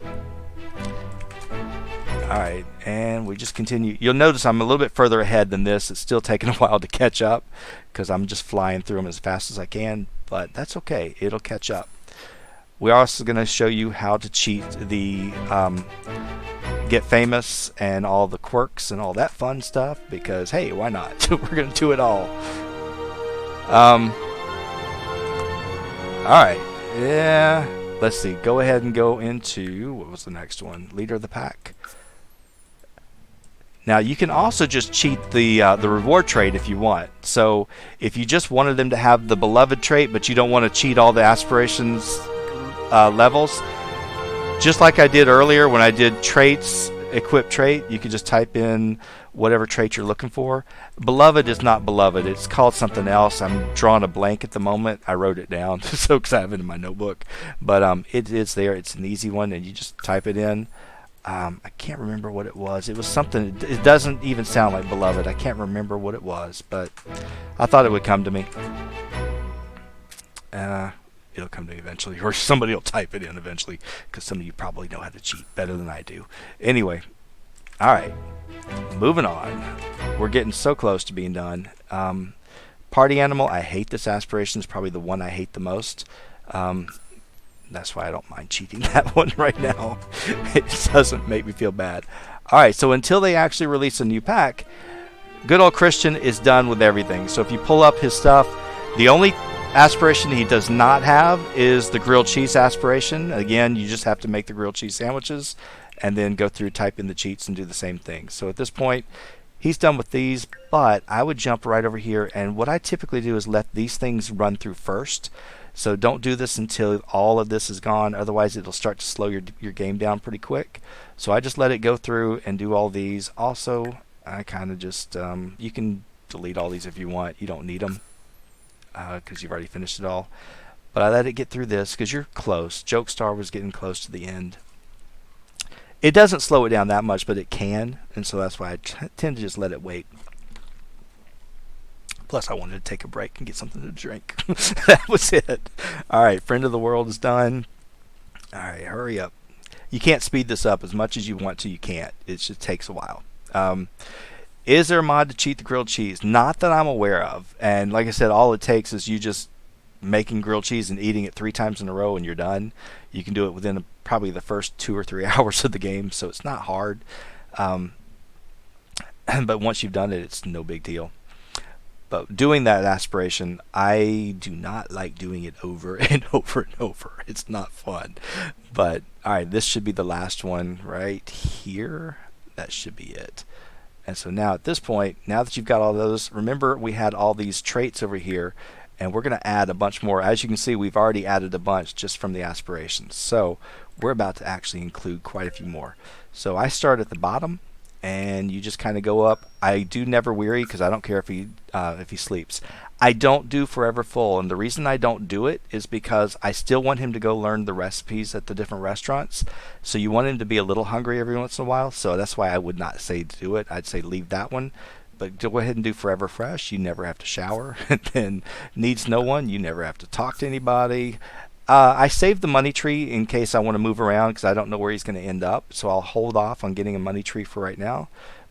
All right, and we just continue. You'll notice I'm a little bit further ahead than this. It's still taking a while to catch up because I'm just flying through them as fast as I can, but that's okay. It'll catch up. We're also going to show you how to cheat the Get Famous and all the quirks and all that fun stuff because, hey, why not? We're going to do it all. Alright, yeah, let's see. Go ahead and go into, what was the next one? Leader of the Pack. Now, you can also just cheat the reward trait if you want. So, if you just wanted them to have the beloved trait, but you don't want to cheat all the aspirations levels, just like I did earlier when I did traits, equip trait, you could just type in whatever trait you're looking for. Beloved is not beloved. It's called something else. I'm drawing a blank at the moment. I wrote it down so because I have it in my notebook. But it is there. It's an easy one, and you just type it in. I can't remember what it was. It was something. It doesn't even sound like beloved. I can't remember what it was, but I thought it would come to me. It'll come to me eventually, or somebody will type it in eventually, because some of you probably know how to cheat better than I do. Anyway, all right, moving on. We're getting so close to being done. Party animal, I hate this aspiration. It's probably the one I hate the most. That's why I don't mind cheating that one right now. It doesn't make me feel bad. All right, so until they actually release a new pack, good old Christian is done with everything. So if you pull up his stuff, the only aspiration he does not have is the grilled cheese aspiration. Again, you just have to make the grilled cheese sandwiches and then go through, type in the cheats, and do the same thing. So at this point, he's done with these, but I would jump right over here, and what I typically do is let these things run through first. So don't do this until all of this is gone, otherwise it'll start to slow your game down pretty quick. So I just let it go through and do all these. Also, I kind of just, you can delete all these if you want. You don't need them because you've already finished it all. But I let it get through this because you're close. Jokestar was getting close to the end. It doesn't slow it down that much, but it can, and so that's why I tend to just let it wait. Plus, I wanted to take a break and get something to drink. That was it. All right, Friend of the World is done. All right, hurry up. You can't speed this up as much as you want to. You can't. It just takes a while. Is there a mod to cheat the grilled cheese? Not that I'm aware of. And like I said, all it takes is you just making grilled cheese and eating it 3 times in a row and you're done. You can do it within probably the first 2 or 3 hours of the game, so it's not hard. But once you've done it, it's no big deal. But doing that aspiration, I do not like doing it over and over and over. It's not fun. But, all right, this should be the last one right here. That should be it. And so now at this point, now that you've got all those, remember we had all these traits over here, and we're going to add a bunch more. As you can see, we've already added a bunch just from the aspirations. So we're about to actually include quite a few more. So I start at the bottom, and you just kind of go up. I do Never Weary because I don't care if he sleeps. I don't do Forever Full, and the reason I don't do it is because I still want him to go learn the recipes at the different restaurants. So you want him to be a little hungry every once in a while, so that's why I would not say to do it. I'd say leave that one. But go ahead and do Forever Fresh. You never have to shower. And then Needs No One. You never have to talk to anybody. I saved the money tree in case I want to move around because I don't know where he's going to end up. So I'll hold off on getting a money tree for right now.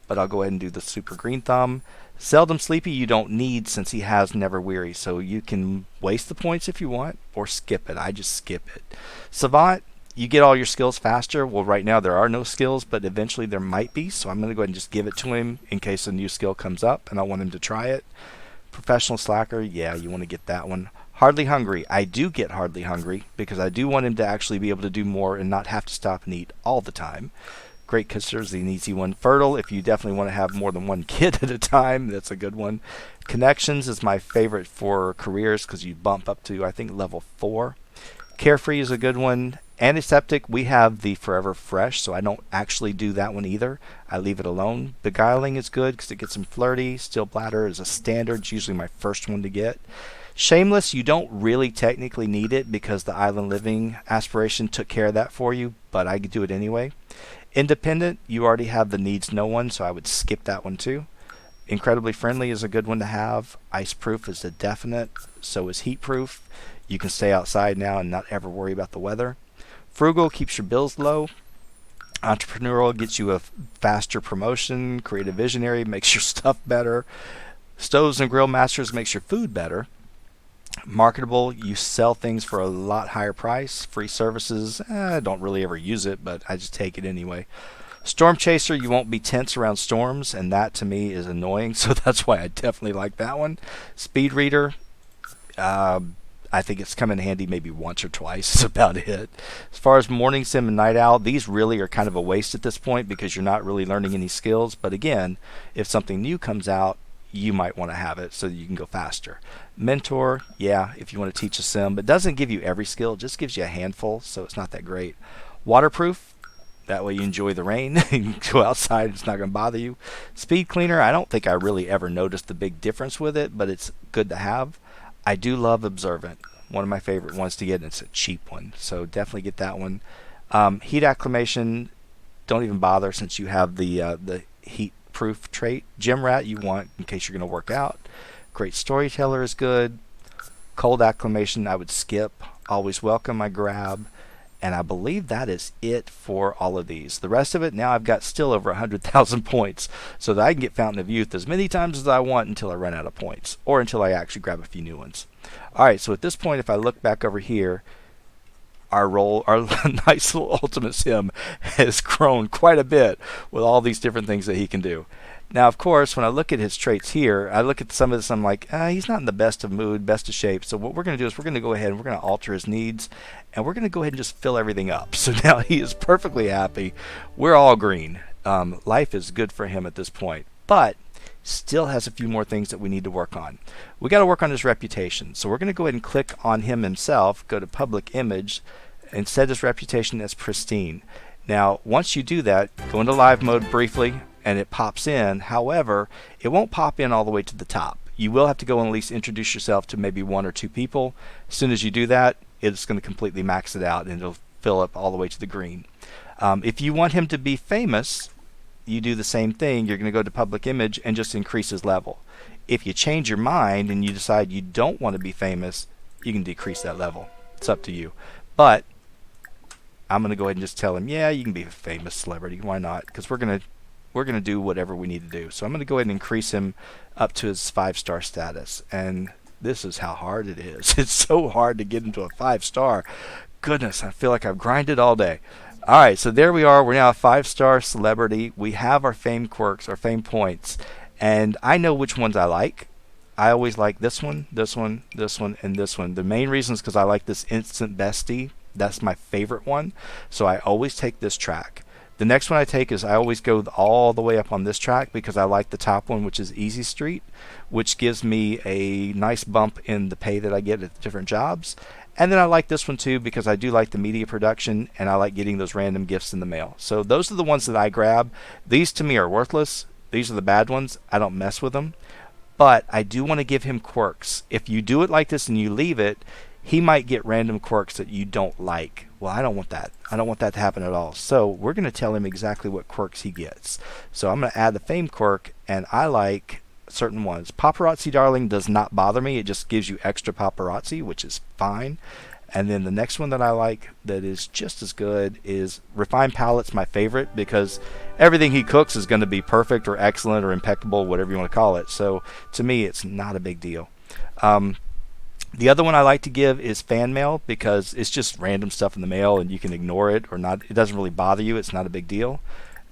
But I'll go ahead and do the Super Green Thumb. Seldom Sleepy you don't need since he has Never Weary. So you can waste the points if you want or skip it. I just skip it. Savant, you get all your skills faster. Well, right now there are no skills, but eventually there might be. So I'm going to go ahead and just give it to him in case a new skill comes up and I want him to try it. Professional Slacker, yeah, you want to get that one. Hardly Hungry, I do get Hardly Hungry because I do want him to actually be able to do more and not have to stop and eat all the time. Great Kisser is an easy one. Fertile, if you definitely want to have more than one kid at a time, that's a good one. Connections is my favorite for careers because you bump up to, I think, level 4. Carefree is a good one. Antiseptic, we have the Forever Fresh, so I don't actually do that one either. I leave it alone. Beguiling is good because it gets them flirty. Still Bladder is a standard. It's usually my first one to get. Shameless, you don't really technically need it because the Island Living aspiration took care of that for you, but I could do it anyway. Independent, you already have the Needs No One, so I would skip that one too. Incredibly Friendly is a good one to have. Ice Proof is a definite. So is Heat Proof. You can stay outside now and not ever worry about the weather. Frugal keeps your bills low. Entrepreneurial gets you a faster promotion. Creative Visionary makes your stuff better. Stoves and Grill Masters makes your food better. Marketable, you sell things for a lot higher price. Free Services, I don't really ever use it, but I just take it anyway. Storm Chaser, you won't be tense around storms, and that to me is annoying, so that's why I definitely like that one. Speed Reader, I think it's come in handy maybe once or twice. Is about it. As far as Morning Sim and Night Owl, these really are kind of a waste at this point because you're not really learning any skills. But again, if something new comes out, you might want to have it so that you can go faster. Mentor, yeah, if you want to teach a sim, but doesn't give you every skill, it just gives you a handful, so it's not that great. Waterproof, that way you enjoy the rain. You can go outside, it's not going to bother you. Speed Cleaner, I don't think I really ever noticed the big difference with it, but it's good to have. I do love Observant, one of my favorite ones to get, and it's a cheap one, so definitely get that one. Heat Acclimation, don't even bother since you have the heat proof trait. Gym Rat you want in case you're going to work out. Great Storyteller is good. Cold Acclimation I would skip. Always Welcome I grab. And I believe that is it for all of these. The rest of it, now I've got still over 100,000 points so that I can get Fountain of Youth as many times as I want until I run out of points, or until I actually grab a few new ones. Alright, so at this point, if I look back over here, our nice little Ultimate Sim has grown quite a bit with all these different things that he can do. Now, of course, when I look at his traits here, I look at some of this, I'm like, he's not in the best of mood, best of shape. So what we're going to do is we're going to go ahead and we're going to alter his needs, and we're going to go ahead and just fill everything up. So now he is perfectly happy. We're all green. Life is good for him at this point, but still has a few more things that we need to work on. We got to work on his reputation. So we're going to go ahead and click on him himself, go to Public Image, and set his reputation as pristine. Now, once you do that, go into live mode briefly, and it pops in. However, it won't pop in all the way to the top. You will have to go and at least introduce yourself to maybe one or two people. As soon as you do that, it's going to completely max it out, and it'll fill up all the way to the green. If you want him to be famous, you do the same thing. You're going to go to Public Image and just increase his level. If you change your mind and you decide you don't want to be famous, you can decrease that level. It's up to you. But I'm going to go ahead and just tell him, yeah, you can be a famous celebrity. Why not? Because we're going to do whatever we need to do. So I'm going to go ahead and increase him up to his 5-star status. And this is how hard it is. It's so hard to get into a 5-star. Goodness, I feel like I've grinded all day. Alright, so there we are. We're now a 5-star celebrity. We have our fame quirks, our fame points. And I know which ones I like. I always like this one, this one, this one, and this one. The main reason is because I like this Instant Bestie. That's my favorite one. So I always take this track. The next one I take is I always go all the way up on this track because I like the top one, which is Easy Street, which gives me a nice bump in the pay that I get at different jobs. And then I like this one too because I do like the media production and I like getting those random gifts in the mail. So those are the ones that I grab. These to me are worthless. These are the bad ones. I don't mess with them. But I do want to give him quirks. If you do it like this and you leave it, he might get random quirks that you don't like. Well, I don't want that. I don't want that to happen at all. So we're going to tell him exactly what quirks he gets. So I'm going to add the fame quirk, and I like certain ones. Paparazzi Darling does not bother me. It just gives you extra paparazzi, which is fine. And then the next one that I like that is just as good is Refined Palate's my favorite because everything he cooks is going to be perfect or excellent or impeccable, whatever you want to call it. So to me, it's not a big deal. The other one I like to give is fan mail because it's just random stuff in the mail and you can ignore it or not. It doesn't really bother you. It's not a big deal.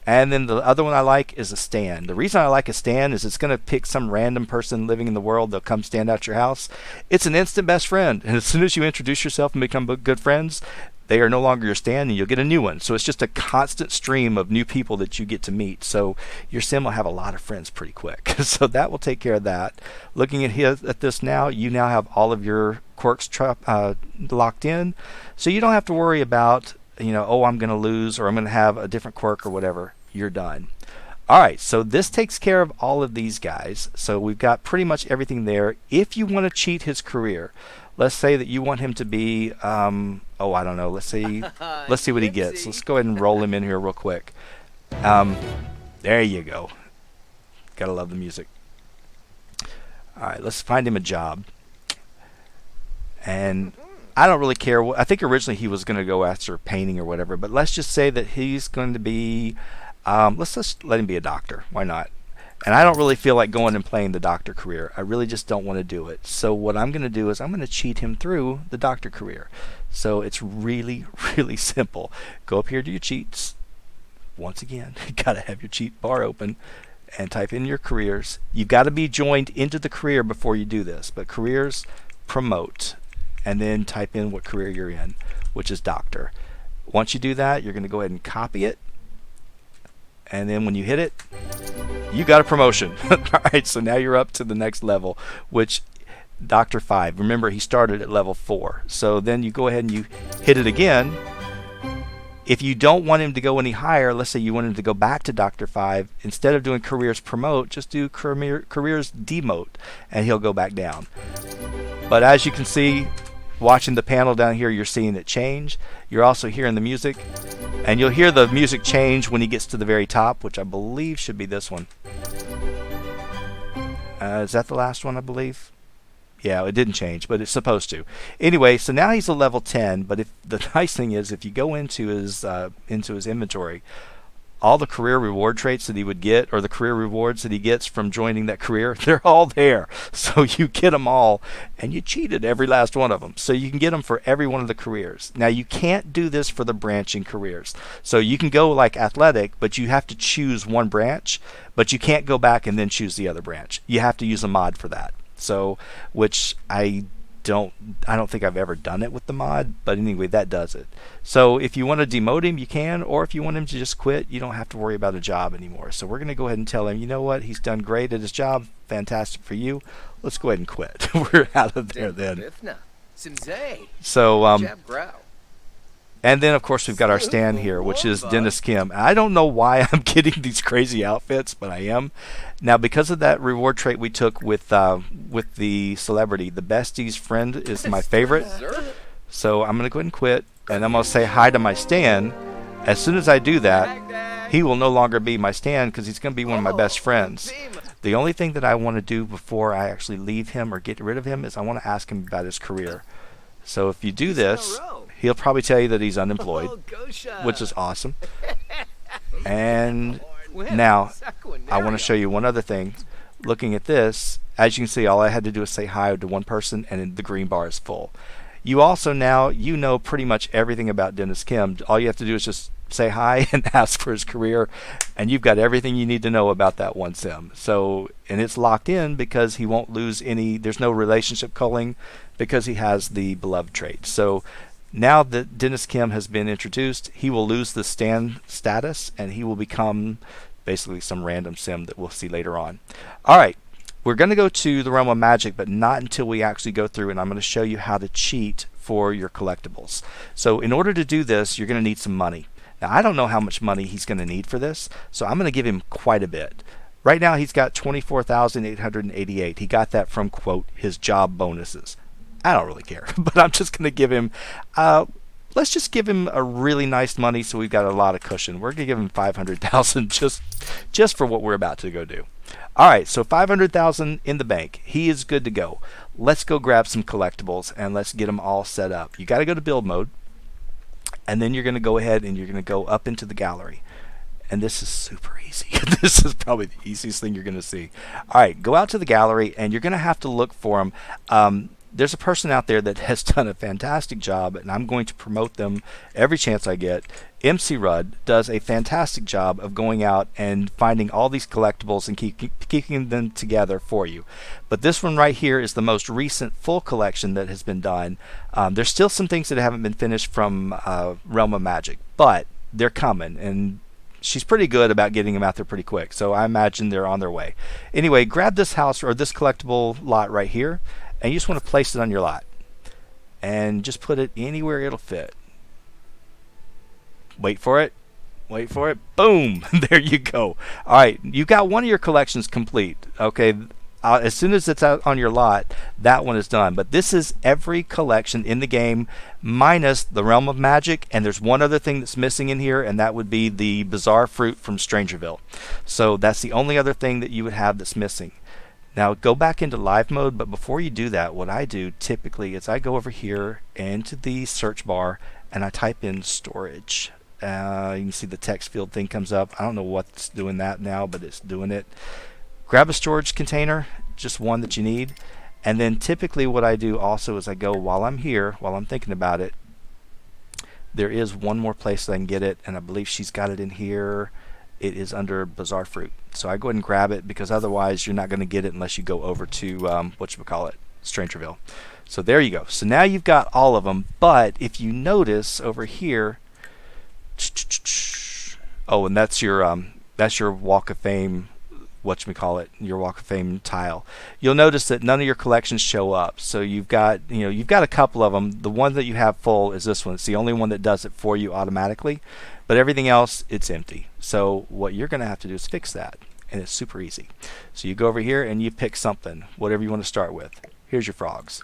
And then the other one I like is a stand. The reason I like a stand is it's going to pick some random person living in the world. They'll come stand at your house. It's an instant best friend. And as soon as you introduce yourself and become good friends, they are no longer your stand, and you'll get a new one. So it's just a constant stream of new people that you get to meet. So your sim will have a lot of friends pretty quick. So that will take care of that. Looking at this now, you now have all of your quirks locked in. So you don't have to worry about, oh, I'm going to lose or I'm going to have a different quirk or whatever. You're done. All right, so this takes care of all of these guys. So we've got pretty much everything there. If you want to cheat his career, let's say that you want him to be, I don't know. Let's see what he gets. Let's go ahead and roll him in here real quick. There you go. Gotta love the music. All right, let's find him a job. And I don't really care. I think originally he was going to go after painting or whatever, but let's just say that he's going to be, let's just let him be a doctor. Why not? And I don't really feel like going and playing the doctor career. I really just don't want to do it. So what I'm going to do is I'm going to cheat him through the doctor career. So it's really, really simple. Go up here to your cheats. Once again, you got to have your cheat bar open and type in your careers. You've got to be joined into the career before you do this. But careers, promote, and then type in what career you're in, which is doctor. Once you do that, you're going to go ahead and copy it. And then when you hit it, you got a promotion. All right, so now you're up to the next level, which Doctor 5. Remember, he started at level 4. So then you go ahead and you hit it again. If you don't want him to go any higher, let's say you want him to go back to Doctor 5, instead of doing careers promote, just do careers demote, and he'll go back down. But as you can see, watching the panel down here, you're seeing it change. You're also hearing the music. And you'll hear the music change when he gets to the very top, which I believe should be this one. Is that the last one, I believe? Yeah, it didn't change, but it's supposed to. Anyway, so now he's a level 10, but the nice thing is if you go into his inventory, all the career reward traits that he would get, or the career rewards that he gets from joining that career, they're all there. So you get them all, and you cheated every last one of them. So you can get them for every one of the careers. Now, you can't do this for the branching careers. So you can go like athletic, but you have to choose one branch, but you can't go back and then choose the other branch. You have to use a mod for that. So, which I don't think I've ever done it with the mod, but anyway, that does it. So if you want to demote him, you can, or if you want him to just quit, you don't have to worry about a job anymore. So we're going to go ahead and tell him, you know what, he's done great at his job, fantastic for you, let's go ahead and quit. We're out of there then. So and then of course we've got our stand here, which is Dennis Kim. I don't know why I'm getting these crazy outfits, but I am. Now, because of that reward trait we took with the celebrity, the bestie's friend is my favorite. So I'm going to go ahead and quit, and I'm going to say hi to my stand. As soon as I do that, he will no longer be my stand because he's going to be one of my best friends. The only thing that I want to do before I actually leave him or get rid of him is I want to ask him about his career. So if you do this, he'll probably tell you that he's unemployed, which is awesome. And now, I want to show you one other thing. Looking at this, as you can see, all I had to do is say hi to one person, and the green bar is full. You also now, you know pretty much everything about Dennis Kim. All you have to do is just say hi and ask for his career, and you've got everything you need to know about that one sim. So, and it's locked in because he won't lose any, there's no relationship culling because he has the beloved trait. So now that Dennis Kim has been introduced, he will lose the stand status and he will become basically some random sim that we'll see later on. Alright, we're going to go to the realm of magic, but not until we actually go through, and I'm going to show you how to cheat for your collectibles. So in order to do this, you're going to need some money. Now, I don't know how much money he's going to need for this, so I'm going to give him quite a bit. Right now, he's got 24,888. He got that from, quote, his job bonuses. I don't really care, but I'm just going to give him, let's just give him a really nice money so we've got a lot of cushion. We're going to give him 500,000 just for what we're about to go do. All right, so 500,000 in the bank. He is good to go. Let's go grab some collectibles and let's get them all set up. You got to go to build mode. And then you're going to go ahead and you're going to go up into the gallery. And this is super easy. This is probably the easiest thing you're going to see. All right, go out to the gallery and you're going to have to look for them. there's a person out there that has done a fantastic job, and I'm going to promote them every chance I get. MC Rudd does a fantastic job of going out and finding all these collectibles and keeping them together for you. But this one right here is the most recent full collection that has been done. There's still some things that haven't been finished from Realm of Magic, but they're coming, and she's pretty good about getting them out there pretty quick, so I imagine they're on their way. Anyway, grab this house or this collectible lot right here, and you just want to place it on your lot, and just put it anywhere it'll fit. Wait for it. Wait for it. Boom! There you go. All right, you got one of your collections complete. Okay, as soon as it's out on your lot, that one is done. But this is every collection in the game minus the Realm of Magic, and there's one other thing that's missing in here, and that would be the Bizarre Fruit from Strangerville. So that's the only other thing that you would have that's missing. Now go back into live mode, but before you do that, what I do typically is I go over here into the search bar and I type in storage. You can see the text field thing comes up. I don't know what's doing that now, but it's doing it. Grab a storage container, just one that you need, and then typically what I do also is I go, while I'm here, while I'm thinking about it, there is one more place that I can get it, and I believe she's got it in here. It is under Bizarre Fruit. So I go ahead and grab it, because otherwise you're not going to get it unless you go over to whatchamacallit, Strangerville. So there you go. So now you've got all of them, but if you notice over here, oh, and that's your Walk of Fame, your Walk of Fame tile. You'll notice that none of your collections show up. So you've got a couple of them. The one that you have full is this one. It's the only one that does it for you automatically, but everything else, it's empty. So what you're going to have to do is fix that, and it's super easy. So you go over here and you pick something, whatever you want to start with. Here's your frogs.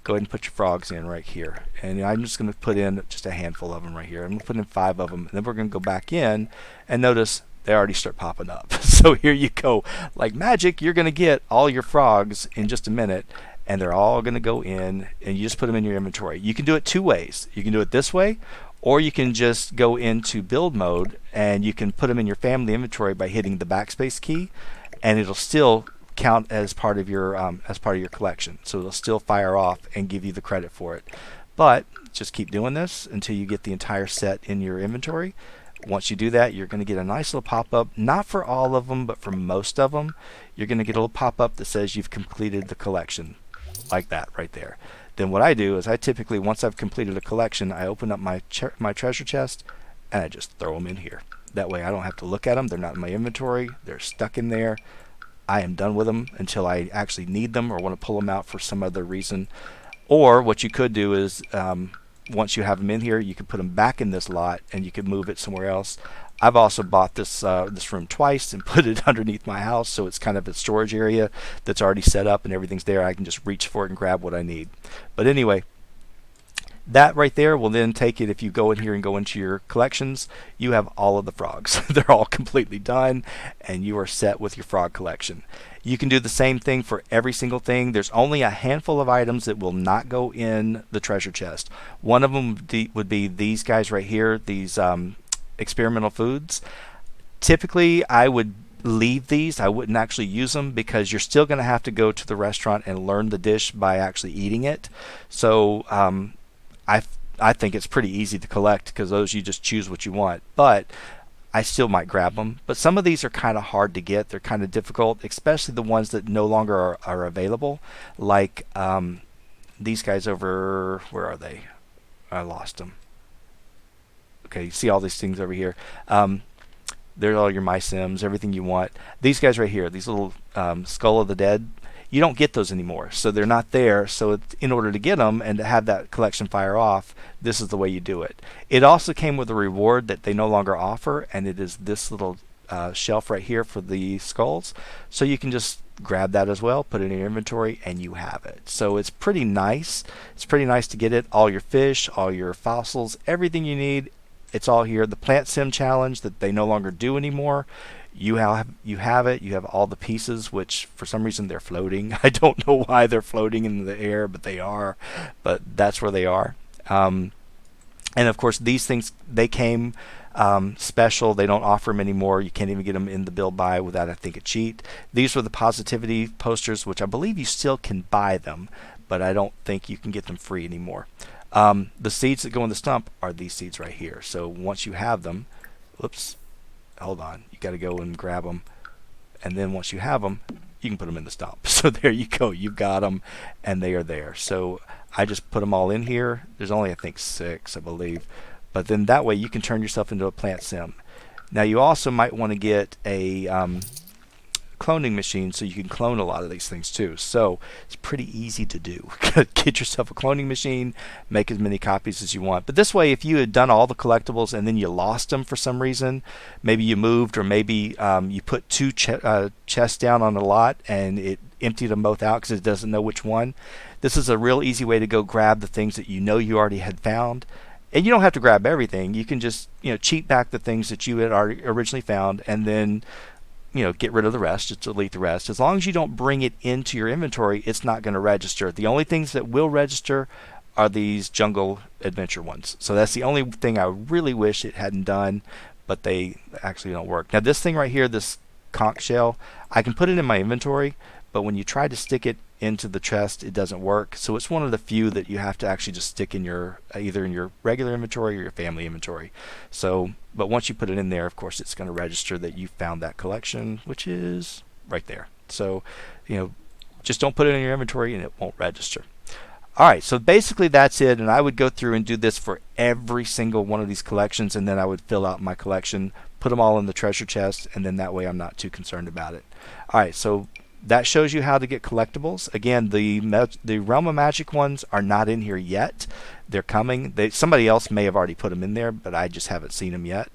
Go ahead and put your frogs in right here, and I'm just going to put in just a handful of them right here. I'm going to put in 5 of them, and then we're going to go back in and notice they already start popping up. So here you go. Like magic, you're going to get all your frogs in just a minute, and they're all going to go in, and you just put them in your inventory. You can do it 2 ways. You can do it this way, or you can just go into build mode, and you can put them in your family inventory by hitting the backspace key, and it'll still count as part of your collection. So it'll still fire off and give you the credit for it. But just keep doing this until you get the entire set in your inventory. Once you do that, you're going to get a nice little pop-up, not for all of them, but for most of them. You're going to get a little pop-up that says you've completed the collection, like that right there. Then what I do is I typically, once I've completed a collection, I open up my treasure chest and I just throw them in here. That way I don't have to look at them. They're not in my inventory. They're stuck in there. I am done with them until I actually need them or want to pull them out for some other reason. Or what you could do is once you have them in here, you could put them back in this lot and you could move it somewhere else. I've also bought this room twice and put it underneath my house, so it's kind of a storage area that's already set up and everything's there. I can just reach for it and grab what I need. But anyway, that right there will then take it, if you go in here and go into your collections, you have all of the frogs. They're all completely done, and you are set with your frog collection. You can do the same thing for every single thing. There's only a handful of items that will not go in the treasure chest. One of them would be these guys right here, these experimental foods. Typically, I would leave these. I wouldn't actually use them because you're still going to have to go to the restaurant and learn the dish by actually eating it. So I think it's pretty easy to collect because those you just choose what you want. But I still might grab them. But some of these are kind of hard to get. They're kind of difficult, especially the ones that no longer are available. Like these guys over, where are they? I lost them. Okay, you see all these things over here. There's all your My Sims, everything you want. These guys right here, these little Skull of the Dead, you don't get those anymore. So they're not there. So in order to get them and to have that collection fire off, this is the way you do it. It also came with a reward that they no longer offer, and it is this little shelf right here for the skulls. So you can just grab that as well, put it in your inventory, and you have it. So it's pretty nice. It's pretty nice to get it. All your fish, all your fossils, everything you need, it's all here. The Plant Sim Challenge that they no longer do anymore, you have it. You have all the pieces, which for some reason they're floating. I don't know why they're floating in the air, but they are. But that's where they are. And of course, these things, they came special. They don't offer them anymore. You can't even get them in the build buy without, I think, a cheat. These were the positivity posters, which I believe you still can buy them, but I don't think you can get them free anymore. The seeds that go in the stump are these seeds right here. So once you have them, whoops, hold on, you got to go and grab them, and then once you have them, you can put them in the stump. So there you go, you got them, and they are there. So I just put them all in here. There's only, I think, 6, I believe, but then that way you can turn yourself into a plant sim. Now you also might want to get a cloning machine so you can clone a lot of these things too. So it's pretty easy to do. Get yourself a cloning machine, make as many copies as you want. But this way, if you had done all the collectibles and then you lost them for some reason, maybe you moved, or maybe you put 2 chests down on a lot and it emptied them both out because it doesn't know which one. This is a real easy way to go grab the things that you know you already had found. And you don't have to grab everything. You can just, cheat back the things that you had already originally found, and then get rid of the rest, just delete the rest. As long as you don't bring it into your inventory, it's not going to register. The only things that will register are these jungle adventure ones. So that's the only thing I really wish it hadn't done, but they actually don't work. Now this thing right here, this conch shell, I can put it in my inventory, but when you try to stick it into the chest, it doesn't work. So it's one of the few that you have to actually just stick in your either in your regular inventory or your family inventory. So, but once you put it in there, of course, it's going to register that you found that collection, which is right there. So, just don't put it in your inventory and it won't register. All right, so basically that's it, and I would go through and do this for every single one of these collections, and then I would fill out my collection, put them all in the treasure chest, and then that way I'm not too concerned about it. All right, so that shows you how to get collectibles. Again, the Realm of Magic ones are not in here yet. They're coming. Somebody else may have already put them in there, but I just haven't seen them yet.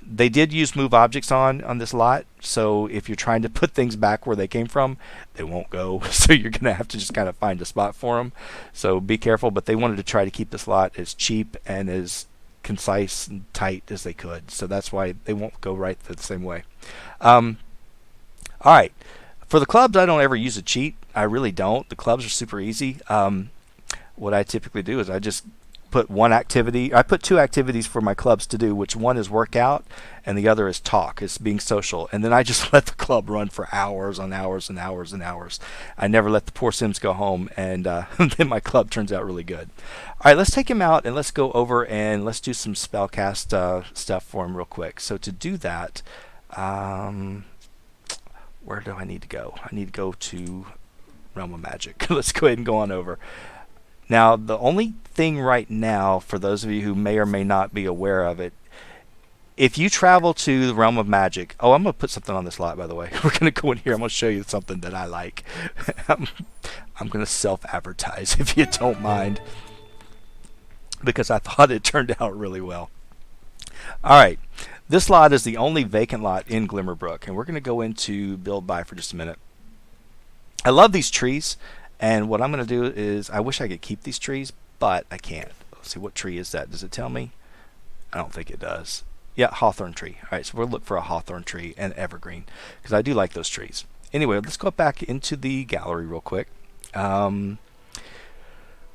They did use move objects on this lot, so if you're trying to put things back where they came from, they won't go. So you're going to have to just kind of find a spot for them. So be careful, but they wanted to try to keep this lot as cheap and as concise and tight as they could. So that's why they won't go right the same way. All right. For the clubs, I don't ever use a cheat. I really don't. The clubs are super easy. What I typically do is I just put one activity. I put 2 activities for my clubs to do, which one is workout and the other is talk. It's being social. And then I just let the club run for hours on hours and hours and hours. I never let the poor Sims go home, and then my club turns out really good. All right, let's take him out and let's go over and let's do some spellcast stuff for him real quick. So to do that, where do I need to go? I need to go to Realm of Magic. Let's go ahead and go on over. Now, the only thing right now, for those of you who may or may not be aware of it, if you travel to the Realm of Magic, I'm going to put something on this lot, by the way. We're going to go in here. I'm going to show you something that I like. I'm going to self-advertise, if you don't mind, because I thought it turned out really well. All right. This lot is the only vacant lot in Glimmerbrook, and we're going to go into build by for just a minute. I love these trees, and what I'm going to do is, I wish I could keep these trees, but I can't. Let's see, what tree is that? Does it tell me? I don't think it does. Yeah, hawthorn tree. All right, so we'll look for a hawthorn tree and evergreen, because I do like those trees. Anyway, let's go back into the gallery real quick. All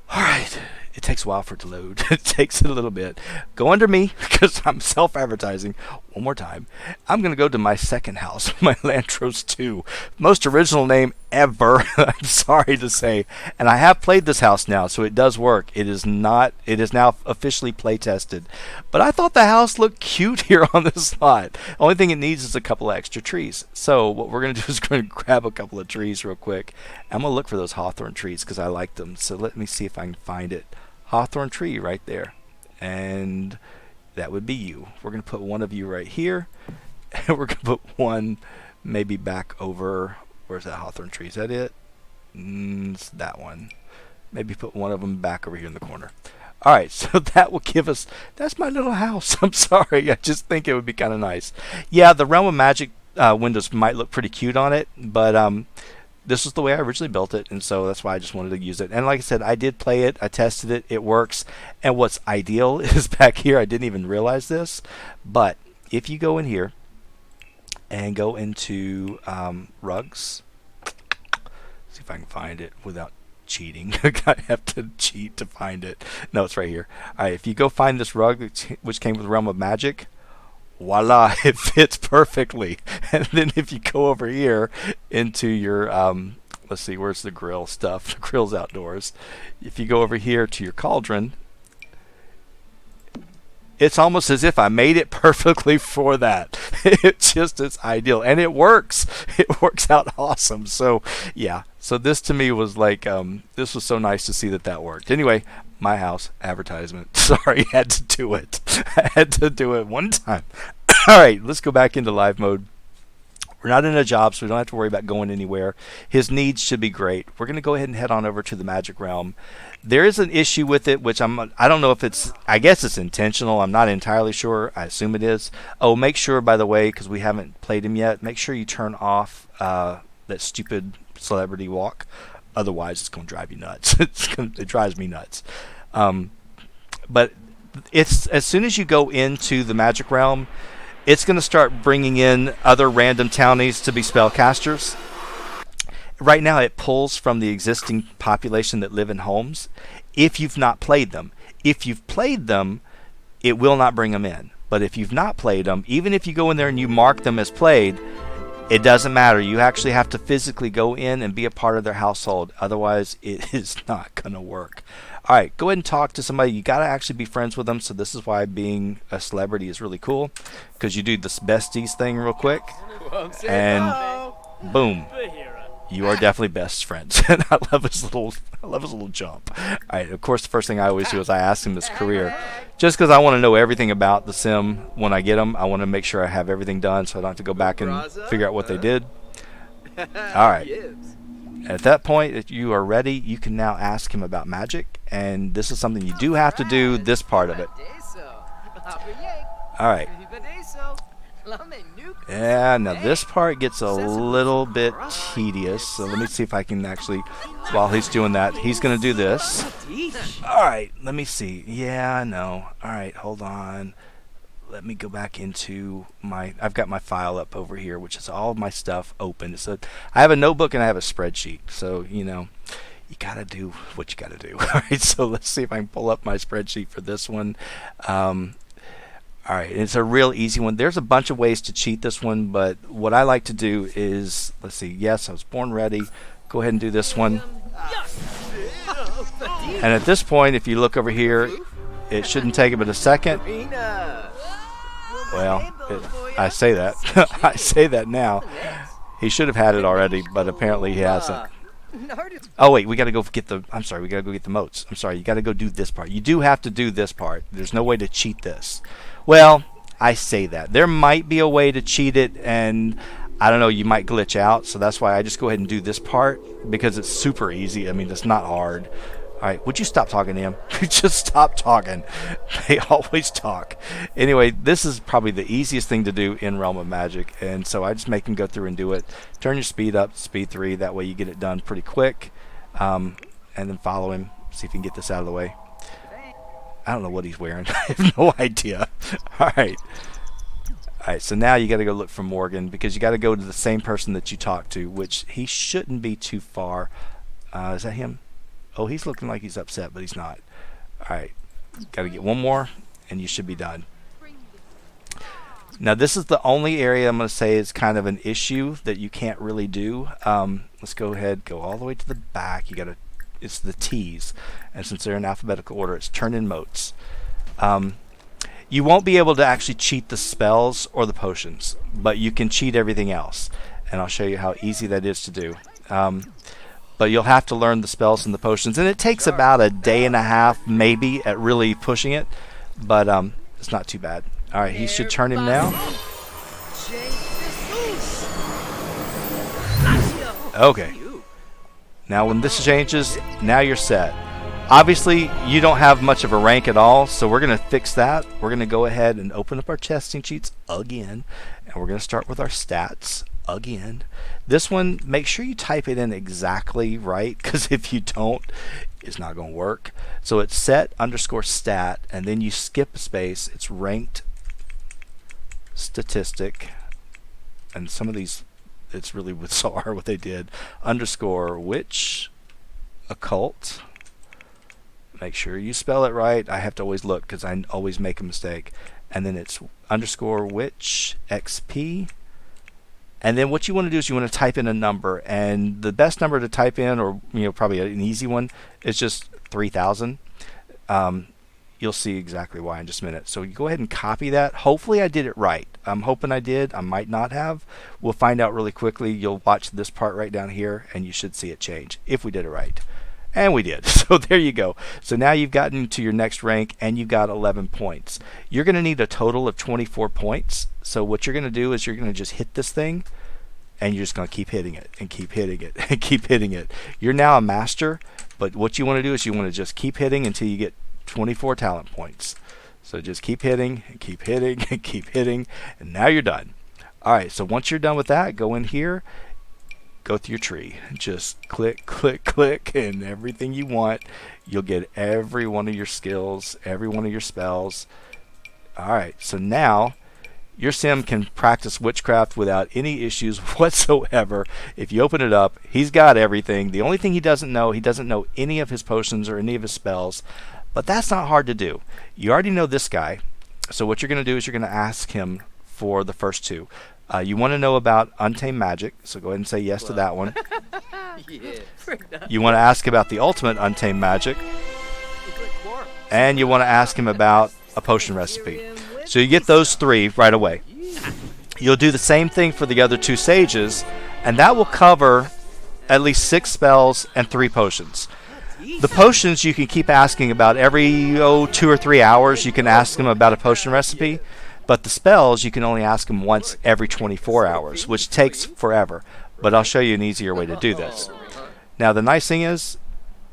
right. It takes a while for it to load. It takes a little bit. Go under me, because I'm self-advertising one more time. I'm going to go to my second house, my Lantros 2. Most original name ever, I'm sorry to say. And I have played this house now, so it does work. It is now officially play tested. But I thought the house looked cute here on this lot. The only thing it needs is a couple of extra trees. So what we're going to do is going to grab a couple of trees real quick. I'm going to look for those hawthorn trees because I like them. So let me see if I can find it. Hawthorn tree right there, and that would be you. We're going to put one of you right here, and we're going to put one maybe back over. Where's that hawthorn tree? Is that it? It's that one. Maybe put one of them back over here in the corner. All right, so that will give us, that's my little house. I'm sorry, I just think it would be kind of nice. Yeah, the Realm of Magic windows might look pretty cute on it, but this was the way I originally built it, and so that's why I just wanted to use it. And like I said, I did play it, I tested it, it works. And what's ideal is back here, I didn't even realize this, but if you go in here and go into rugs, see if I can find it without cheating. I have to cheat to find it. No, it's right here. All right, if you go find this rug, which came with Realm of Magic, voila, it fits perfectly. And then if you go over here into your let's see, where's the grill stuff? The grill's outdoors. If you go over here to your cauldron, it's almost as if I made it perfectly for that. It's ideal, and it works. It works out awesome. So yeah, so this to me was like, this was so nice to see that worked. Anyway, my house advertisement. Sorry, had to do it. I had to do it one time. All right, let's go back into live mode. We're not in a job, so we don't have to worry about going anywhere. His needs should be great. We're going to go ahead and head on over to the Magic Realm. There is an issue with it, which I don't know if it's, I guess it's intentional. I'm not entirely sure. I assume it is. Oh, make sure, by the way, because we haven't played him yet, make sure you turn off that stupid celebrity walk. Otherwise, it's going to drive you nuts. It drives me nuts. But it's as soon as you go into the Magic Realm, it's going to start bringing in other random townies to be spellcasters. Right now, it pulls from the existing population that live in homes if you've not played them. If you've played them, it will not bring them in. But if you've not played them, even if you go in there and you mark them as played, it doesn't matter. You actually have to physically go in and be a part of their household. Otherwise, it is not going to work. All right, go ahead and talk to somebody. You got to actually be friends with them. So this is why being a celebrity is really cool, because you do this besties thing real quick, and boom, you are definitely best friends. And I love his little jump. All right, of course, the first thing I always do is I ask him his career, just because I want to know everything about the sim when I get him. I want to make sure I have everything done, so I don't have to go back and figure out what they did. All right. At that point, if you are ready, you can now ask him about magic, and this is something you do have to do, this part of it. All right. Yeah, now this part gets a little bit tedious, so let me see if I can actually, while he's doing that, he's going to do this. All right, let me see. Yeah, I know. All right, hold on. Let me go back into I've got my file up over here, which is all of my stuff open. So I have a notebook and I have a spreadsheet. So, you got to do what you got to do. All right, so let's see if I can pull up my spreadsheet for this one. All right, it's a real easy one. There's a bunch of ways to cheat this one, but what I like to do is, let's see, yes, I was born ready. Go ahead and do this one. And at this point, if you look over here, it shouldn't take but a second. Well, I say that. I say that now. He should have had it already, but apparently he hasn't. Oh, wait, we got to go get the... I'm sorry, we got to go get the motes. I'm sorry, you got to go do this part. You do have to do this part. There's no way to cheat this. Well, I say that. There might be a way to cheat it, and I don't know, you might glitch out, so that's why I just go ahead and do this part, because it's super easy. I mean, it's not hard. All right, would you stop talking to him? Just stop talking. They always talk. Anyway, this is probably the easiest thing to do in Realm of Magic, and so I just make him go through and do it. Turn your speed up to speed 3. That way you get it done pretty quick, and then follow him. See if you can get this out of the way. I don't know what he's wearing. I have no idea. All right. All right, so now you got to go look for Morgan, because you got to go to the same person that you talked to, which he shouldn't be too far. Is that him? Oh, he's looking like he's upset, but he's not. All right, got to get one more, and you should be done. Now, this is the only area I'm going to say is kind of an issue that you can't really do. Let's go ahead, go all the way to the back. You got to, it's the T's, and since they're in alphabetical order, it's turn in motes. You won't be able to actually cheat the spells or the potions, but you can cheat everything else, and I'll show you how easy that is to do. But you'll have to learn the spells and the potions, and it takes about a day and a half maybe at really pushing it, but it's not too bad. All right, he should turn him now. Okay. Now when this changes, now you're set. Obviously, you don't have much of a rank at all, so we're going to fix that. We're going to go ahead and open up our testing sheets again, and we're going to start with our stats again. This one, make sure you type it in exactly right, because if you don't, it's not going to work. So it's set underscore stat, and then you skip a space. It's ranked statistic, and some of these, it's really bizarre what they did. Underscore which occult. Make sure you spell it right. I have to always look because I always make a mistake. And then it's underscore which XP And then what you want to do is you want to type in a number, and the best number to type in, or probably an easy one, is just 3,000. You'll see exactly why in just a minute. So you go ahead and copy that. Hopefully I did it right. I'm hoping I did. I might not have. We'll find out really quickly. You'll watch this part right down here, and you should see it change if we did it right. And we did. So there you go. So now you've gotten to your next rank, and you've got 11 points. You're going to need a total of 24 points. So what you're going to do is you're going to just hit this thing, and you're just going to keep hitting it and keep hitting it and keep hitting it. You're now a master, but what you want to do is you want to just keep hitting until you get 24 talent points. So just keep hitting and keep hitting and keep hitting, and now you're done. Alright, so once you're done with that, go in here, go through your tree, just click, click, click, and everything you want. You'll get every one of your skills, every one of your spells. Alright, so now your sim can practice witchcraft without any issues whatsoever. If you open it up, he's got everything. The only thing he doesn't know any of his potions or any of his spells. But that's not hard to do. You already know this guy. So what you're going to do is you're going to ask him for the first two. You want to know about Untamed Magic, so go ahead and say yes to that one. You want to ask about the Ultimate Untamed Magic. And you want to ask him about a potion recipe. So you get those three right away. You'll do the same thing for the other two sages, and that will cover at least 6 spells and 3 potions. The potions you can keep asking about every 2 or 3 hours. You can ask them about a potion recipe, but the spells you can only ask them once every 24 hours, which takes forever. But I'll show you an easier way to do this. Now the nice thing is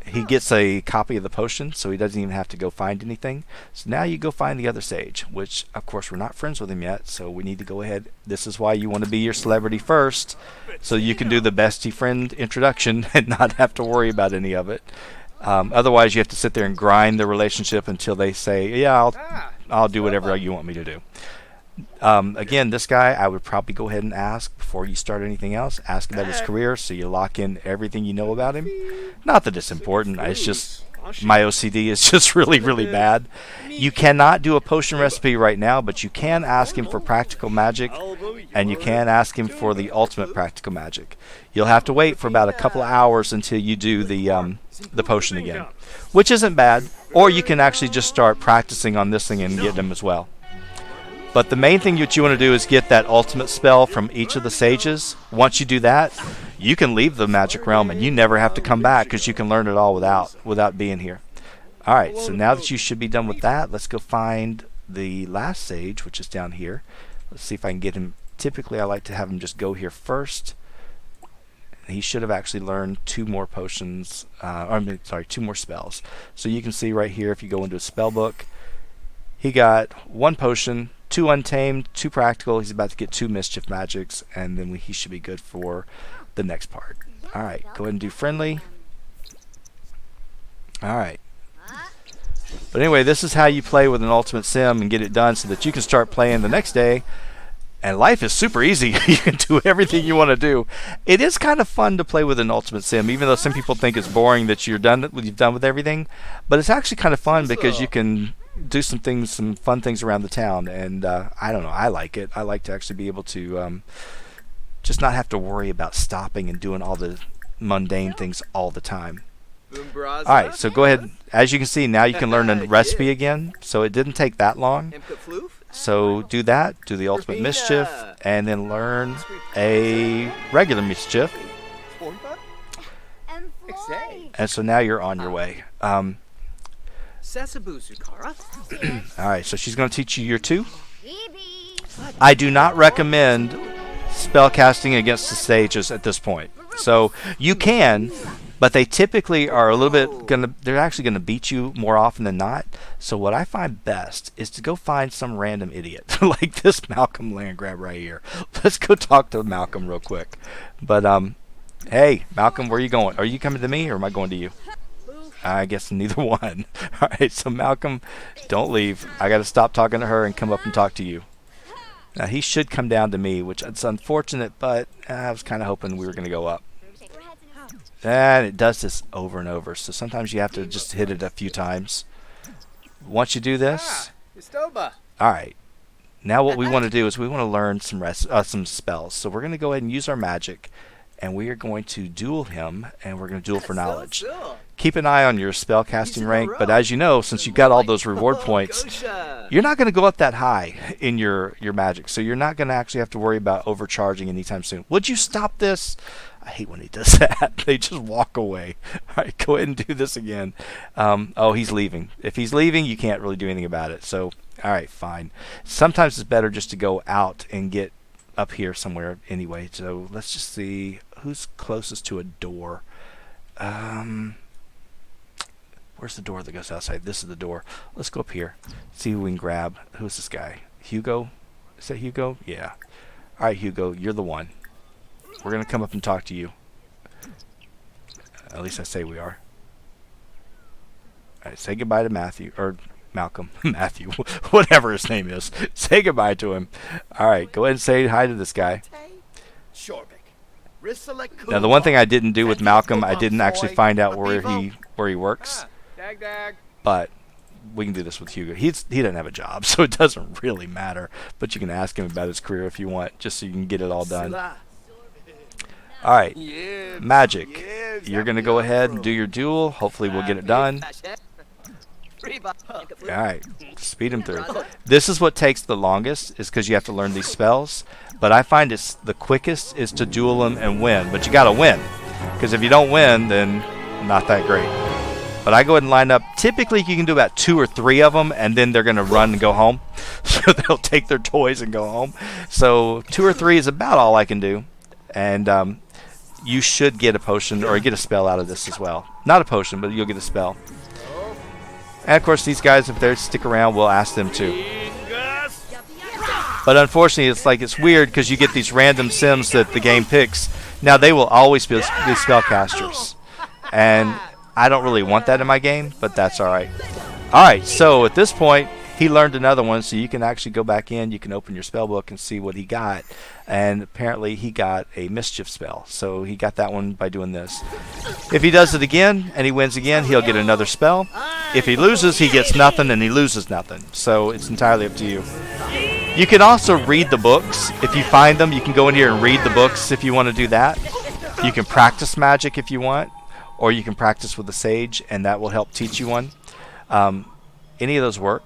he gets a copy of the potion, so he doesn't even have to go find anything. So now you go find the other sage, which of course we're not friends with him yet, so we need to go ahead. This is why you want to be your celebrity first, so you can do the bestie friend introduction and not have to worry about any of it. Otherwise you have to sit there and grind the relationship until they say, yeah, I'll do whatever you want me to do. Again, this guy I would probably go ahead and ask before you start anything else. Ask about his career so you lock in everything you know about him. Not that it's important, it's just my OCD is just really, really bad. You cannot do a potion recipe right now, but you can ask him for practical magic, and you can ask him for the ultimate practical magic. You'll have to wait for about a couple of hours until you do the potion again, which isn't bad. Or you can actually just start practicing on this thing and get them as well. But the main thing that you want to do is get that ultimate spell from each of the sages. Once you do that, you can leave the magic realm and you never have to come back because you can learn it all without being here. Alright, so now that you should be done with that, let's go find the last sage, which is down here. Let's see if I can get him. Typically I like to have him just go here first. He should have actually learned 2 more potions, 2 more spells. So you can see right here, if you go into a spell book, he got 1 potion, 2 untamed, 2 practical. He's about to get 2 mischief magics, and then he should be good for the next part. Alright, go ahead and do friendly. Alright. But anyway, this is how you play with an Ultimate Sim and get it done so that you can start playing the next day. And life is super easy. You can do everything you want to do. It is kind of fun to play with an Ultimate Sim, even though some people think it's boring that you've done with everything. But it's actually kind of fun because you can do some fun things around the town. And I don't know, I like it. I like to actually be able to just not have to worry about stopping and doing all the mundane things all the time. Alright, so go ahead. As you can see, now you can learn a recipe again. So it didn't take that long. So do that, do the ultimate mischief, and then learn a regular mischief. And so now you're on your way. Alright, so she's going to teach you your 2. I do not recommend spell casting against the sages at this point. So you can, but they typically are a little bit they're actually gonna beat you more often than not. So what I find best is to go find some random idiot like this Malcolm Landgrab right here. Let's go talk to Malcolm real quick. But hey Malcolm, where are you going? Are you coming to me or am I going to you? I guess neither one. Alright, so Malcolm, don't leave. I gotta stop talking to her and come up and talk to you. Now he should come down to me, which it's unfortunate, but I was kind of hoping we were going to go up. And it does this over and over, so sometimes you have to just hit it a few times. Once you do this, alright, Now what we want to do is we want to learn some spells. So we're going to go ahead and use our magic, and we are going to duel him, and we're going to duel for knowledge. Keep an eye on your spell casting rank, but as you know, since you've got all those reward points, you're not going to go up that high in your magic, so you're not going to actually have to worry about overcharging anytime soon. Would you stop this? I hate when he does that. They just walk away. All right, go ahead and do this again. Oh, he's leaving. If he's leaving, you can't really do anything about it. So, all right, fine. Sometimes it's better just to go out and get up here somewhere anyway. So let's just see who's closest to a door. Where's the door that goes outside? This is the door. Let's go up here. See who we can grab. Who's this guy? Hugo? Is that Hugo? Yeah. All right, Hugo, you're the one. We're going to come up and talk to you. At least I say we are. All right, say goodbye to Matthew. Or Malcolm. Matthew. Whatever his name is. Say goodbye to him. All right, go ahead and say hi to this guy. Now, the one thing I didn't do with Malcolm, I didn't actually find out where he works. But we can do this with Hugo. He doesn't have a job, so it doesn't really matter. But you can ask him about his career if you want, just so you can get it all done. All right, Magic. You're going to go ahead and do your duel. Hopefully we'll get it done. All right, speed him through. This is what takes the longest, is because you have to learn these spells. But I find it's the quickest is to duel them and win. But you got to win, because if you don't win, then not that great. But I go ahead and line up. Typically, you can do about 2 or 3 of them, and then they're going to run and go home. So they'll take their toys and go home. So 2 or 3 is about all I can do. And you should get a potion or get a spell out of this as well. Not a potion, but you'll get a spell. And of course, these guys, if they stick around, we'll ask them to. But unfortunately, it's weird because you get these random sims that the game picks. Now, they will always be spellcasters. And I don't really want that in my game, but that's all right. All right, so at this point, he learned another one, so you can actually go back in. You can open your spell book and see what he got. And apparently, he got a mischief spell. So he got that one by doing this. If he does it again and he wins again, he'll get another spell. If he loses, he gets nothing and he loses nothing. So it's entirely up to you. You can also read the books. If you find them, you can go in here and read the books if you want to do that. You can practice magic if you want, or you can practice with a sage, and that will help teach you one. Any of those work.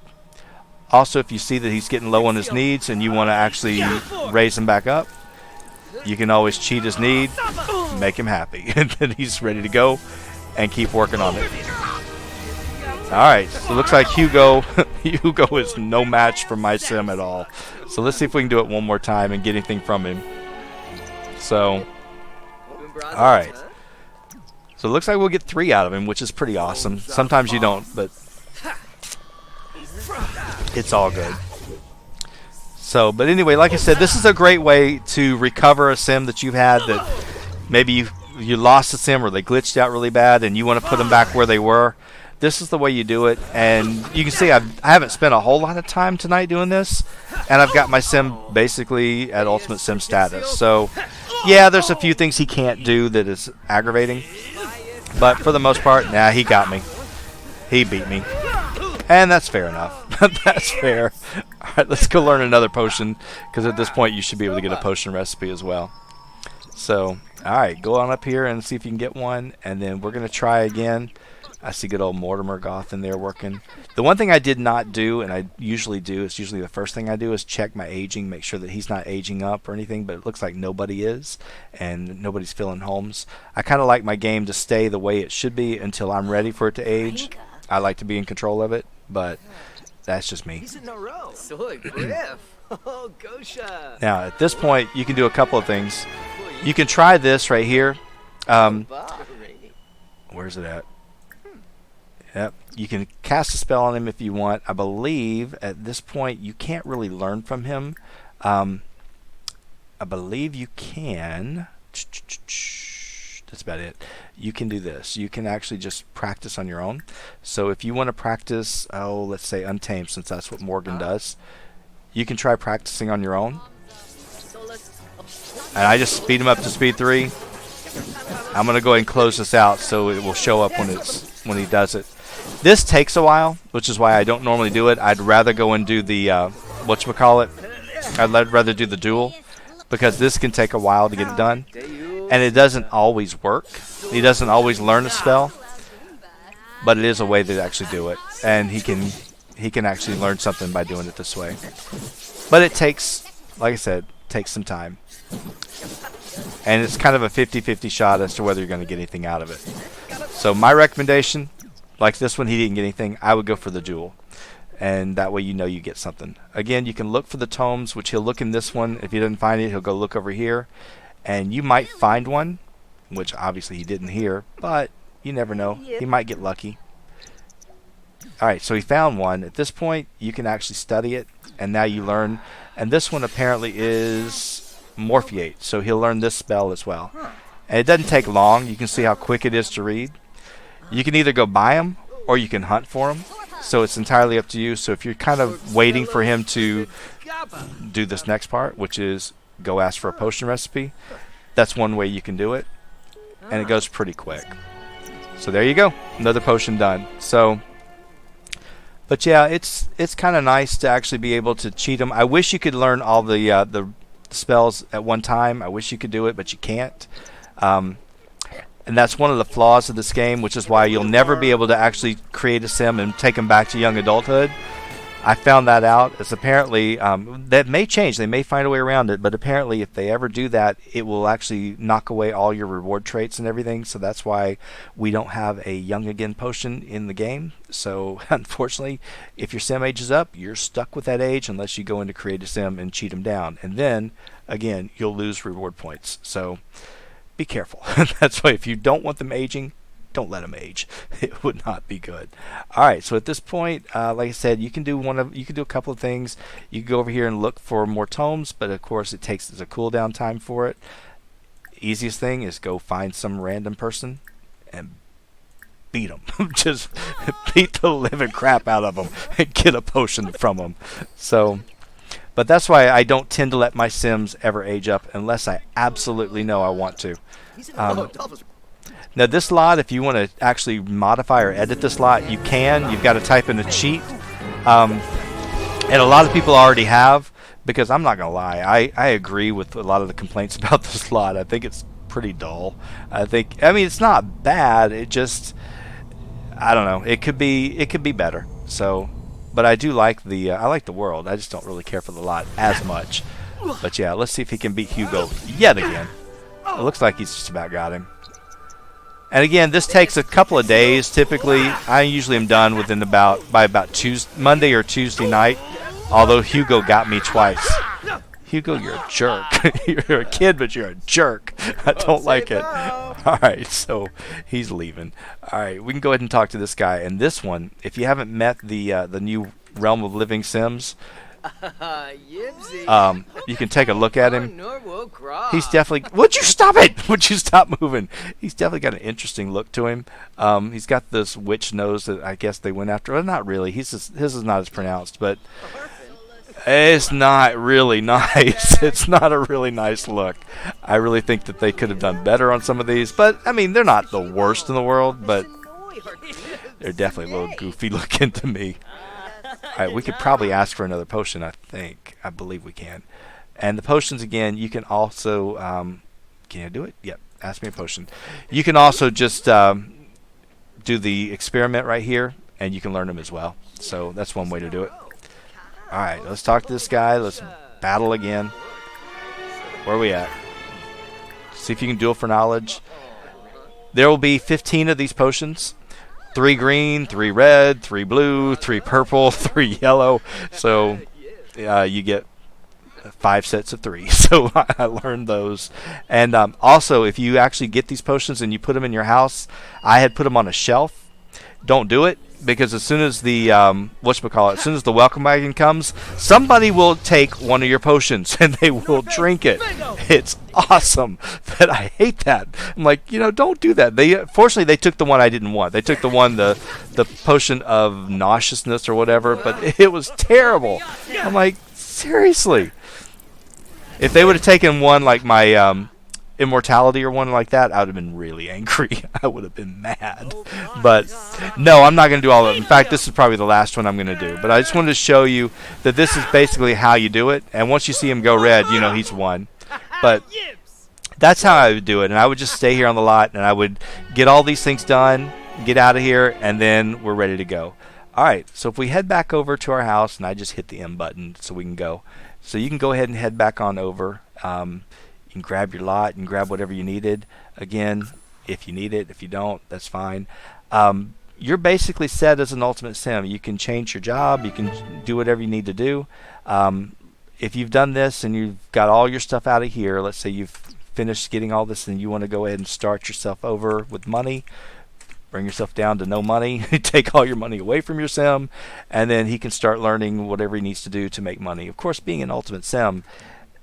Also, if you see that he's getting low on his needs and you want to actually raise him back up, you can always cheat his need, make him happy, and then he's ready to go and keep working on it. Alright, so it looks like Hugo is no match for my sim at all. So let's see if we can do it one more time and get anything from him. So, alright. So it looks like we'll get 3 out of him, which is pretty awesome. Sometimes you don't, but it's all good. So, but anyway, like I said, this is a great way to recover a sim that you've had that maybe you lost a sim or they glitched out really bad and you want to put them back where they were. This is the way you do it, and you can see I haven't spent a whole lot of time tonight doing this, and I've got my sim basically at Ultimate Sim status. So, yeah, there's a few things he can't do that is aggravating, but for the most part, nah, he got me. He beat me, and that's fair enough. That's fair. All right, let's go learn another potion, because at this point you should be able to get a potion recipe as well. So, all right, go on up here and see if you can get one, and then we're going to try again. I see good old Mortimer Goth in there working. The one thing I did not do, and I usually do, it's usually the first thing I do, is check my aging, make sure that he's not aging up or anything, but it looks like nobody is, and nobody's filling homes. I kind of like my game to stay the way it should be until I'm ready for it to age. I like to be in control of it, but that's just me. Now, at this point, you can do a couple of things. You can try this right here. Where's it at? Yep, you can cast a spell on him if you want. I believe at this point you can't really learn from him. I believe you can. That's about it. You can do this. You can actually just practice on your own. So if you want to practice, let's say Untamed, since that's what Morgan does, you can try practicing on your own. And I just speed him up to speed 3. I'm going to go ahead and close this out so it will show up when he does it. This takes a while, which is why I don't normally do it. I'd rather go and do the whatchamacallit, I'd rather do the duel, because this can take a while to get it done, and it doesn't always work. He doesn't always learn a spell, but it is a way to actually do it, and he can actually learn something by doing it this way. But it takes, like I said, takes some time, and it's kind of a 50-50 shot as to whether you're going to get anything out of it. So my recommendation, like this one, he didn't get anything. I would go for the duel, and that way you know you get something. Again, you can look for the tomes, which he'll look in this one. If he doesn't find it, he'll go look over here, and you might find one, which obviously he didn't here, but you never know. He might get lucky. Alright, so he found one. At this point, you can actually study it, and now you learn. And this one apparently is Morphiate, so he'll learn this spell as well. And it doesn't take long. You can see how quick it is to read. You can either go buy them, or you can hunt for them. So it's entirely up to you. So if you're kind of waiting for him to do this next part, which is go ask for a potion recipe, that's one way you can do it. And it goes pretty quick. So there you go. Another potion done. So, but yeah, it's kind of nice to actually be able to cheat them. I wish you could learn all the spells at one time. I wish you could do it, but you can't. And that's one of the flaws of this game, which is why you'll never be able to actually create a sim and take them back to young adulthood. I found that out. It's apparently, that may change. They may find a way around it, but apparently if they ever do that, it will actually knock away all your reward traits and everything. So that's why we don't have a young again potion in the game. So unfortunately, if your sim ages up, you're stuck with that age unless you go into create a sim and cheat them down. And then, again, you'll lose reward points. So be careful. That's why if you don't want them aging, don't let them age. It would not be good. All right, so at this point, like I said, you can do a couple of things. You can go over here and look for more tomes, but of course there's a cooldown time for it. Easiest thing is go find some random person and beat them. Just beat the living crap out of them and get a potion from them. So, but that's why I don't tend to let my sims ever age up unless I absolutely know I want to. Now this lot, if you want to actually modify or edit this lot, you can. You've got to type in a cheat. And a lot of people already have, because I'm not going to lie, I agree with a lot of the complaints about this lot. I think it's pretty dull. I mean, it's not bad. It just, I don't know. It could be better. So, but I do like I like the world. I just don't really care for the lot as much. But yeah, let's see if he can beat Hugo yet again. It looks like he's just about got him. And again, this takes a couple of days. Typically, I usually am done within by about Monday or Tuesday night. Although Hugo got me twice. Hugo, you're a jerk. You're a kid, but you're a jerk. I don't like it. All right, so he's leaving. All right, we can go ahead and talk to this guy. And this one, if you haven't met the new Realm of Living Sims, you can take a look at him. He's definitely. Would you stop it? Would you stop moving? He's definitely got an interesting look to him. He's got this witch nose that I guess they went after. Well, not really. His is not as pronounced, but it's not really nice. It's not a really nice look. I really think that they could have done better on some of these, but I mean, they're not the worst in the world, but they're definitely a little goofy looking to me. Alright, we could probably ask for another potion, I believe we can. And the potions, again, you can also, can I do it? Yep, ask me a potion. You can also just do the experiment right here, and you can learn them as well. So that's one way to do it. Alright, let's talk to this guy. Let's battle again. Where are we at? See if you can duel for knowledge. There will be 15 of these potions. 3 green, 3 red, 3 blue, 3 purple, 3 yellow. So you get 5 sets of 3. So I learned those. And also, if you actually get these potions and you put them in your house, I had put them on a shelf. Don't do it, because as soon as the as soon as the welcome wagon comes, somebody will take one of your potions and they will drink it. It's awesome, but I hate that. I'm like, don't do that. Fortunately they took the one I didn't want. They took the one the potion of nauseousness or whatever, but it was terrible. I'm like, seriously. If they would have taken one like my immortality or one like that, I would have been really angry. I would have been mad. But no, I'm not going to do all of it. In fact, this is probably the last one I'm going to do. But I just wanted to show you that this is basically how you do it. And once you see him go red, you know he's won. But that's how I would do it. And I would just stay here on the lot, and I would get all these things done, get out of here, and then we're ready to go. All right, so if we head back over to our house, and I just hit the M button so we can go. So you can go ahead and head back on over. You can grab your lot and grab whatever you needed. Again, if you need it. If you don't, that's fine. You're basically set as an Ultimate Sim. You can change your job. You can do whatever you need to do. If you've done this and you've got all your stuff out of here, let's say you've finished getting all this and you want to go ahead and start yourself over with money, bring yourself down to no money, take all your money away from your sim, and then he can start learning whatever he needs to do to make money. Of course, being an Ultimate Sim,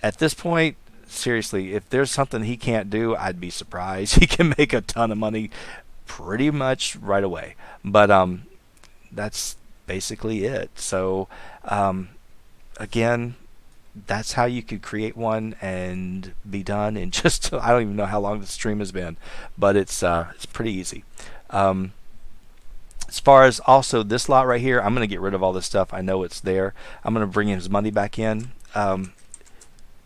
at this point, seriously, if there's something he can't do, I'd be surprised. He can make a ton of money pretty much right away. But that's basically it. So again, that's how you could create one and be done in just, I don't even know how long the stream has been, but it's pretty easy. As far as also this lot right here, I'm going to get rid of all this stuff. I know it's there. I'm going to bring his money back in.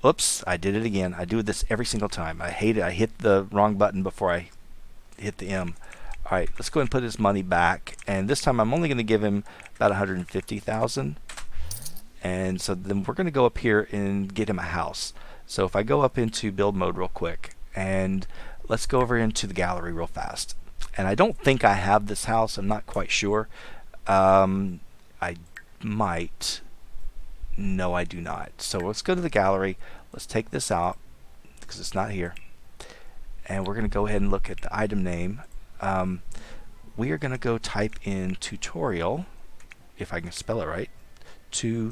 Oops, I did it again. I do this every single time. I hate it. I hit the wrong button before I hit the M. All right, let's go ahead and put his money back. And this time I'm only going to give him about 150,000. And so then we're going to go up here and get him a house. So if I go up into build mode real quick, and let's go over into the gallery real fast. And I don't think I have this house. I'm not quite sure. I might. No, I do not. So let's go to the gallery. Let's take this out because it's not here. And we're going to go ahead and look at the item name. We are going to go type in tutorial, if I can spell it right. Tutorial.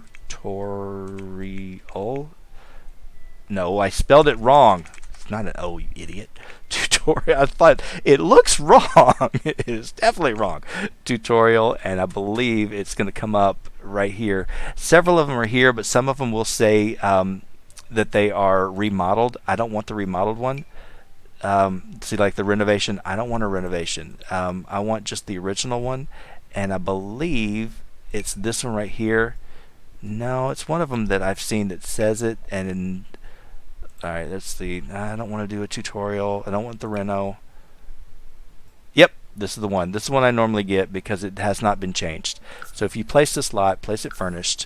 No, I spelled it wrong. It's not an O, you idiot. Tutorial. I thought it looks wrong. It is definitely wrong. Tutorial, and I believe it's going to come up right here. Several of them are here, but some of them will say that they are remodeled. I don't want the remodeled one. See, like the renovation, I don't want a renovation. I want just the original one, and I believe it's this one right here. No, it's one of them that I've seen that says it, and alright, that's the, I don't want to do a tutorial. I don't want the reno. Yep, this is the one. This is the one I normally get because it has not been changed. So if you place this lot, place it furnished.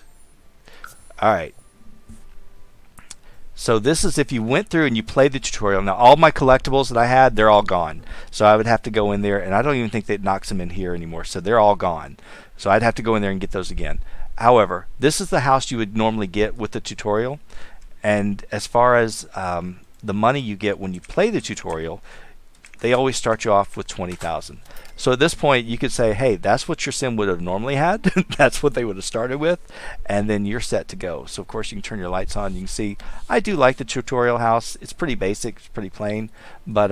Alright. So this is if you went through and you played the tutorial. Now all my collectibles that I had, they're all gone. So I would have to go in there, and I don't even think that knocks them in here anymore. So they're all gone. So I'd have to go in there and get those again. However, this is the house you would normally get with the tutorial. And as far as the money you get when you play the tutorial, they always start you off with 20,000. So at this point, you could say, hey, that's what your sim would have normally had. That's what they would have started with, and then you're set to go. So of course, you can turn your lights on. You can see, I do like the tutorial house. It's pretty basic, it's pretty plain, but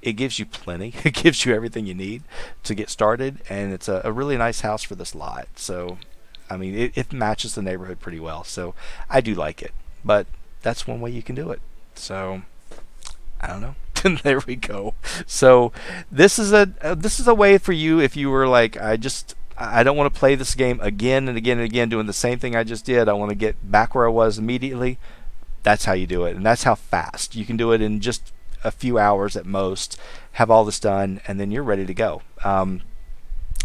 it gives you plenty. It gives you everything you need to get started, and it's a really nice house for this lot. So, I mean, it matches the neighborhood pretty well. So I do like it. But that's one way you can do it. So I don't know. There we go. So this is a way for you if you were like, I don't want to play this game again and again and again doing the same thing I just did. I want to get back where I was immediately. That's how you do it, and that's how fast you can do it in just a few hours at most. Have all this done, and then you're ready to go. And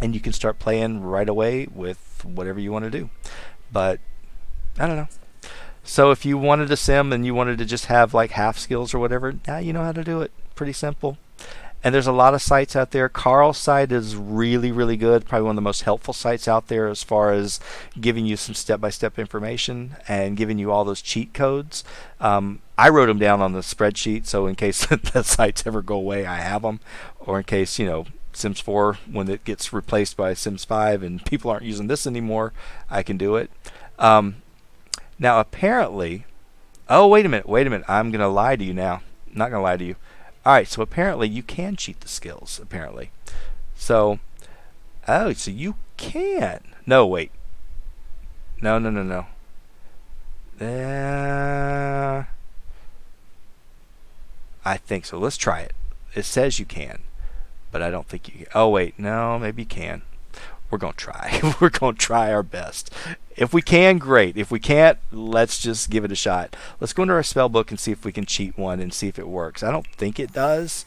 you can start playing right away with whatever you want to do. But I don't know. So if you wanted a sim and you wanted to just have like half skills or whatever, now you know how to do it. Pretty simple. And there's a lot of sites out there. Carl's site is really, really good. Probably one of the most helpful sites out there as far as giving you some step-by-step information and giving you all those cheat codes. I wrote them down on the spreadsheet, so in case the sites ever go away, I have them. Or in case, Sims 4, when it gets replaced by Sims 5 and people aren't using this anymore, I can do it. Now apparently, oh wait a minute, I'm going to lie to you now. I'm not going to lie to you. Alright, so apparently you can cheat the skills, apparently. So, so you can. No, wait. No. I think so. Let's try it. It says you can, but I don't think you can. Oh, wait. No, maybe you can. We're going to try. We're going to try our best. If we can, great. If we can't, let's just give it a shot. Let's go into our spell book and see if we can cheat one and see if it works. I don't think it does.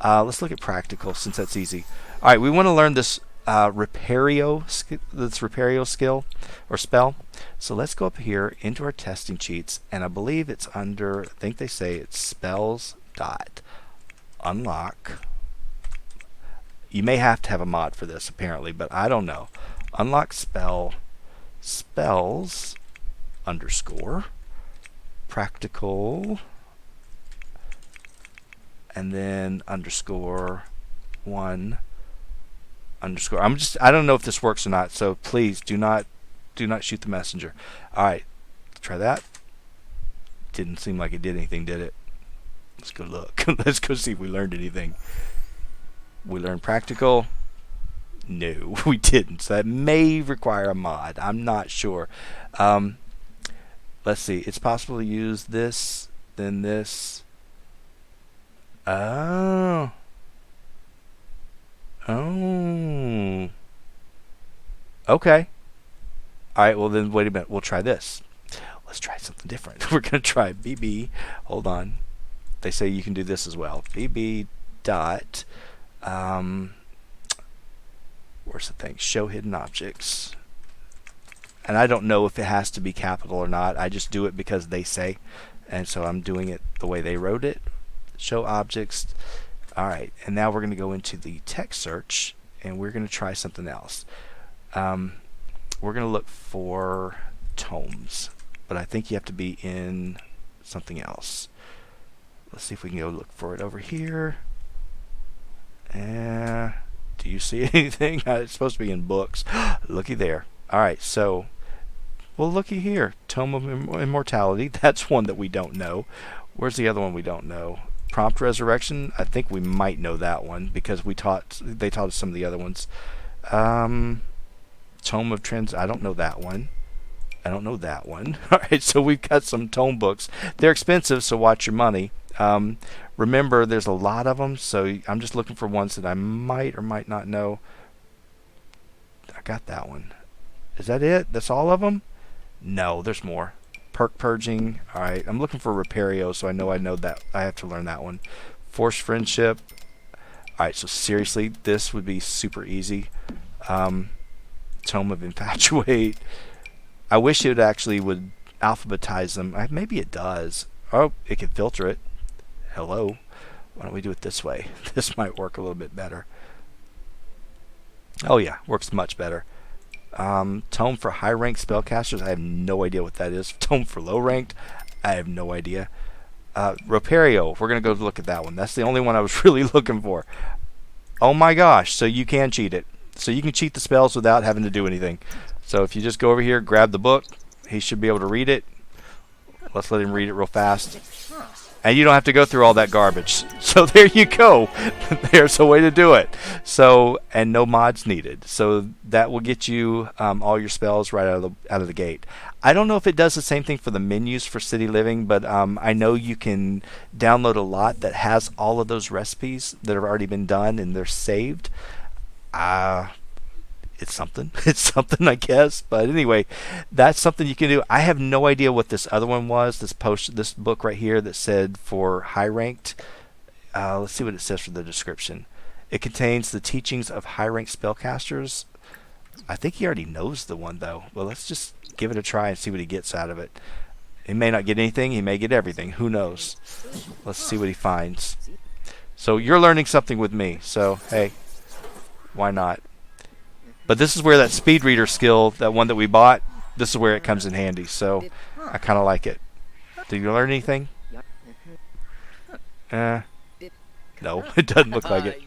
Let's look at practical since that's easy. All right, we want to learn this Repario skill or spell. So let's go up here into our testing cheats, and I believe it's under, I think they say it's spells dot unlock. You may have to have a mod for this apparently, but I don't know. Unlock spell spells underscore practical and then underscore one underscore. I don't know if this works or not, so please do not shoot the messenger. Alright, try that. Didn't seem like it did anything, did it? Let's go look. Let's go see if we learned anything. We learned practical. No, we didn't. So that may require a mod. I'm not sure. Let's see. It's possible to use this, then this. Oh. Oh. Okay. Alright, well then wait a minute. We'll try this. Let's try something different. We're going to try BB. Hold on. They say you can do this as well. BB dot where's the thing? Show hidden objects. And I don't know if it has to be capital or not. I just do it because they say. And so I'm doing it the way they wrote it. Show objects. Alright, and now we're going to go into the text search and we're going to try something else. We're going to look for tomes, but I think you have to be in something else. Let's see if we can go look for it over here. Do you see anything? It's supposed to be in books. Looky there. Alright, so, well, looky here. Tome of Immortality. That's one that we don't know. Where's the other one we don't know? Prompt Resurrection. I think we might know that one because they taught us some of the other ones. Tome of Trans. I don't know that one. I don't know that one. Alright, so we've got some tome books. They're expensive, so watch your money. Remember, there's a lot of them, so I'm just looking for ones that I might or might not know. I got that one. Is that it? That's all of them? No, there's more. Perk Purging. Alright, I'm looking for Repario, so I know that. I have to learn that one. Forced Friendship. Alright, so seriously, this would be super easy. Tome of Infatuate. I wish it actually would alphabetize them. Maybe it does. Oh, it can filter it. Hello. Why don't we do it this way? This might work a little bit better. Oh yeah, works much better. Tome for high ranked spellcasters. I have no idea what that is. Tome for low ranked. I have no idea. Repario. We're going to go look at that one. That's the only one I was really looking for. Oh my gosh. So you can cheat it. So you can cheat the spells without having to do anything. So if you just go over here, grab the book, he should be able to read it. Let's let him read it real fast. And you don't have to go through all that garbage. So there you go. There's a way to do it. So, and no mods needed. So that will get you all your spells right out of the gate. I don't know if it does the same thing for the menus for City Living, but I know you can download a lot that has all of those recipes that have already been done and they're saved. It's something. It's something, I guess. But anyway, that's something you can do. I have no idea what this other one was. This book right here that said for high ranked. Let's see what it says for the description. It contains the teachings of high ranked spellcasters. I think he already knows the one though. Well, let's just give it a try and see what he gets out of it. He may not get anything. He may get everything. Who knows? Let's see what he finds. So you're learning something with me. So hey, why not? But this is where that speed reader skill, that one that we bought, this is where it comes in handy. So I kind of like it. Did you learn anything? No, it doesn't look like it.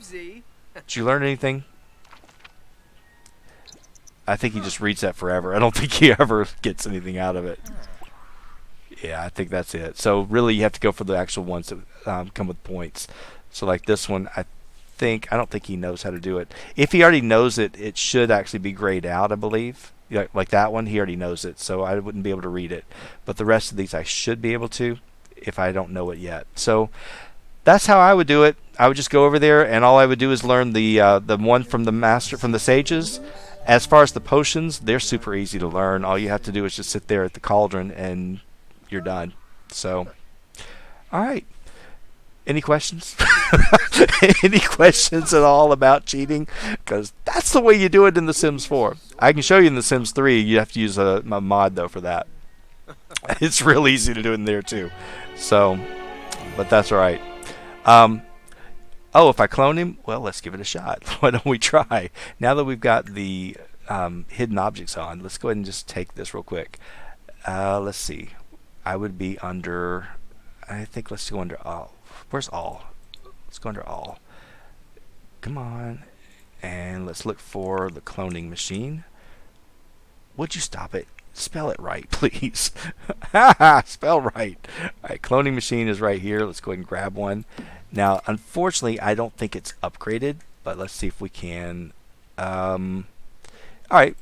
Did you learn anything? I think he just reads that forever. I don't think he ever gets anything out of it. Yeah, I think that's it. So really you have to go for the actual ones that come with points. So like this one, I don't think he knows how to do it. If he already knows it, it should actually be grayed out, I believe. Like that one, he already knows it, so I wouldn't be able to read it. But the rest of these I should be able to if I don't know it yet. So That's how I would do it. I would just go over there, and all I would do is learn the one from the sages. As far as the potions, they're super easy to learn. All you have to do is just sit there at the cauldron, and you're done. So, all right. Any questions? Any questions at all about cheating? Because that's the way you do it in The Sims 4. I can show you in The Sims 3. You have to use a mod, though, for that. It's real easy to do in there, too. So, but that's all right. Oh, if I clone him, well, let's give it a shot. Why don't we try? Now that we've got the hidden objects on, let's go ahead and just take this real quick. Let's see. I would be under... I think let's go under all. Where's all? Let's go under all. Come on. And let's look for the cloning machine. Would you stop it? Spell it right, please. Spell right. All right, cloning machine is right here. Let's go ahead and grab one. Now, unfortunately, I don't think it's upgraded, but let's see if we can. All right.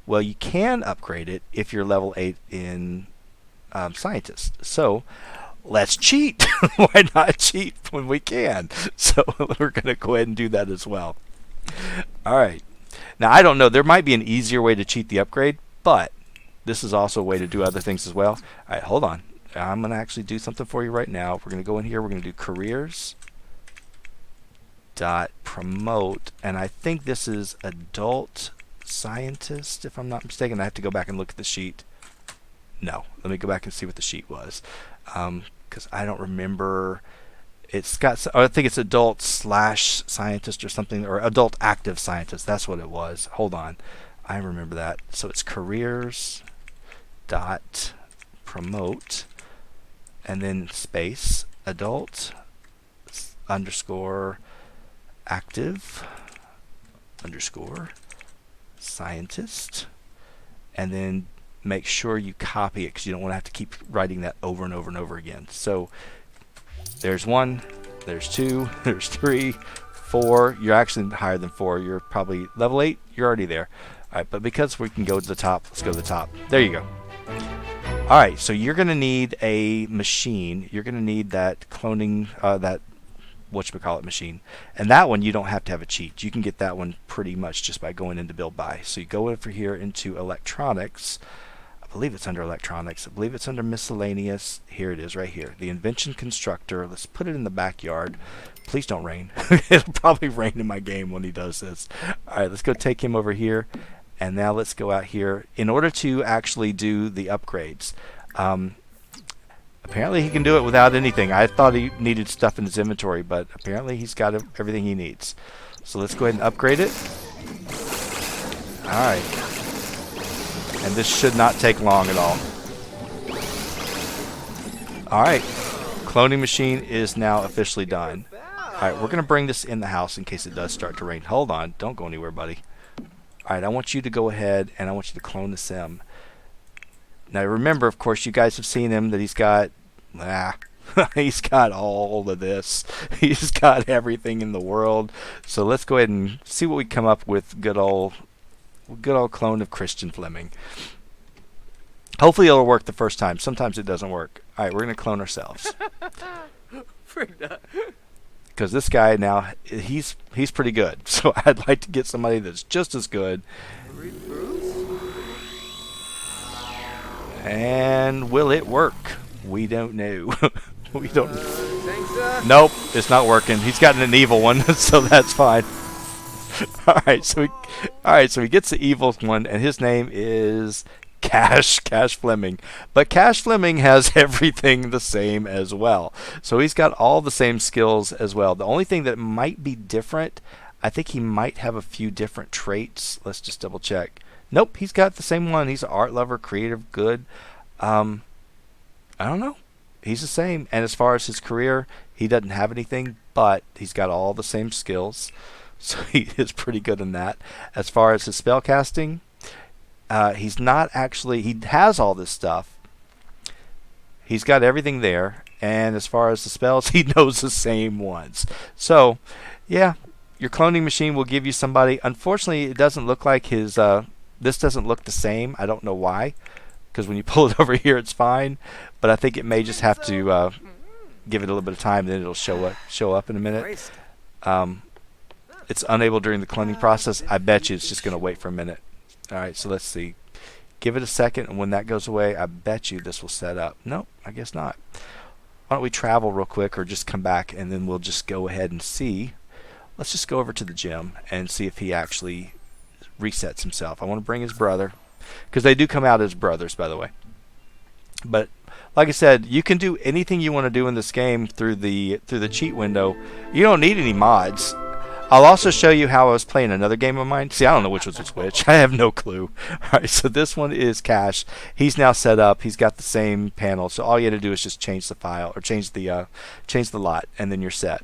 Well, you can upgrade it if you're level 8 in scientist. So, let's cheat. Why not cheat when we can? So, we're going to go ahead and do that as well. All right. Now, I don't know. There might be an easier way to cheat the upgrade, but this is also a way to do other things as well. All right, hold on. I'm going to actually do something for you right now. We're going to go in here. We're going to do careers dot promote, and I think this is adult scientist, if I'm not mistaken. I have to go back and look at the sheet. No, let me go back and see what the sheet was, because I don't remember. It's got, I think it's adult / scientist or something, or adult active scientist. That's what it was. Hold on, I remember that. So it's careers dot promote, and then space adult underscore active underscore scientist, and then make sure you copy it because you don't want to have to keep writing that over and over and over again. So there's 1, there's 2, there's 3, 4. You're actually higher than 4. You're probably level 8. You're already there. All right, but because we can go to the top, let's go to the top. There you go. All right, so you're going to need a machine. You're going to need that cloning, that whatchamacallit machine. And that one, you don't have to have a cheat. You can get that one pretty much just by going into build by. So you go over here into electronics. I believe it's under electronics. I believe it's under miscellaneous. Here it is right here. The invention constructor. Let's put it in the backyard. Please don't rain. It'll probably rain in my game when he does this. All right, let's go take him over here. And now let's go out here. In order to actually do the upgrades, apparently he can do it without anything. I thought he needed stuff in his inventory, but apparently he's got everything he needs. So let's go ahead and upgrade it. Alright. And this should not take long at all. Alright. Cloning machine is now officially done. Alright, we're going to bring this in the house in case it does start to rain. Hold on. Don't go anywhere, buddy. Alright, I want you to go ahead and I want you to clone the sim. Now remember, of course, you guys have seen him that he's got, he's got all of this. He's got everything in the world. So let's go ahead and see what we come up with. Good old clone of Christian Fleming. Hopefully it'll work the first time. Sometimes it doesn't work. All right, we're going to clone ourselves. Because this guy now, he's pretty good. So I'd like to get somebody that's just as good. And will it work? We don't know. We don't. Nope, it's not working. He's gotten an evil one, so that's fine. All right, so he gets the evil one, and his name is Cash Fleming. But Cash Fleming has everything the same as well. So he's got all the same skills as well. The only thing that might be different, I think he might have a few different traits. Let's just double check. Nope, he's got the same one. He's an art lover, creative, good. I don't know. He's the same. And as far as his career, he doesn't have anything, but he's got all the same skills. So he is pretty good in that. As far as his spell casting, he's not actually, he has all this stuff. He's got everything there. And as far as the spells, he knows the same ones. So, yeah, your cloning machine will give you somebody. Unfortunately, it doesn't look like his, this doesn't look the same. I don't know why. Because when you pull it over here, it's fine. But I think it may just have to, give it a little bit of time, then it'll show up in a minute. It's unable during the cloning process. I bet you it's just going to wait for a minute. All right, so let's see. Give it a second, and when that goes away, I bet you this will set up. Nope, I guess not. Why don't we travel real quick, or just come back, and then we'll just go ahead and see. Let's just go over to the gym and see if he actually resets himself. I want to bring his brother, because they do come out as brothers, by the way. But like I said, you can do anything you want to do in this game through the cheat window. You don't need any mods. I'll also show you how I was playing another game of mine. See, I don't know which was which. I have no clue. All right, so this one is Cash. He's now set up. He's got the same panel. So all you have to do is just change the file or change the lot, and then you're set.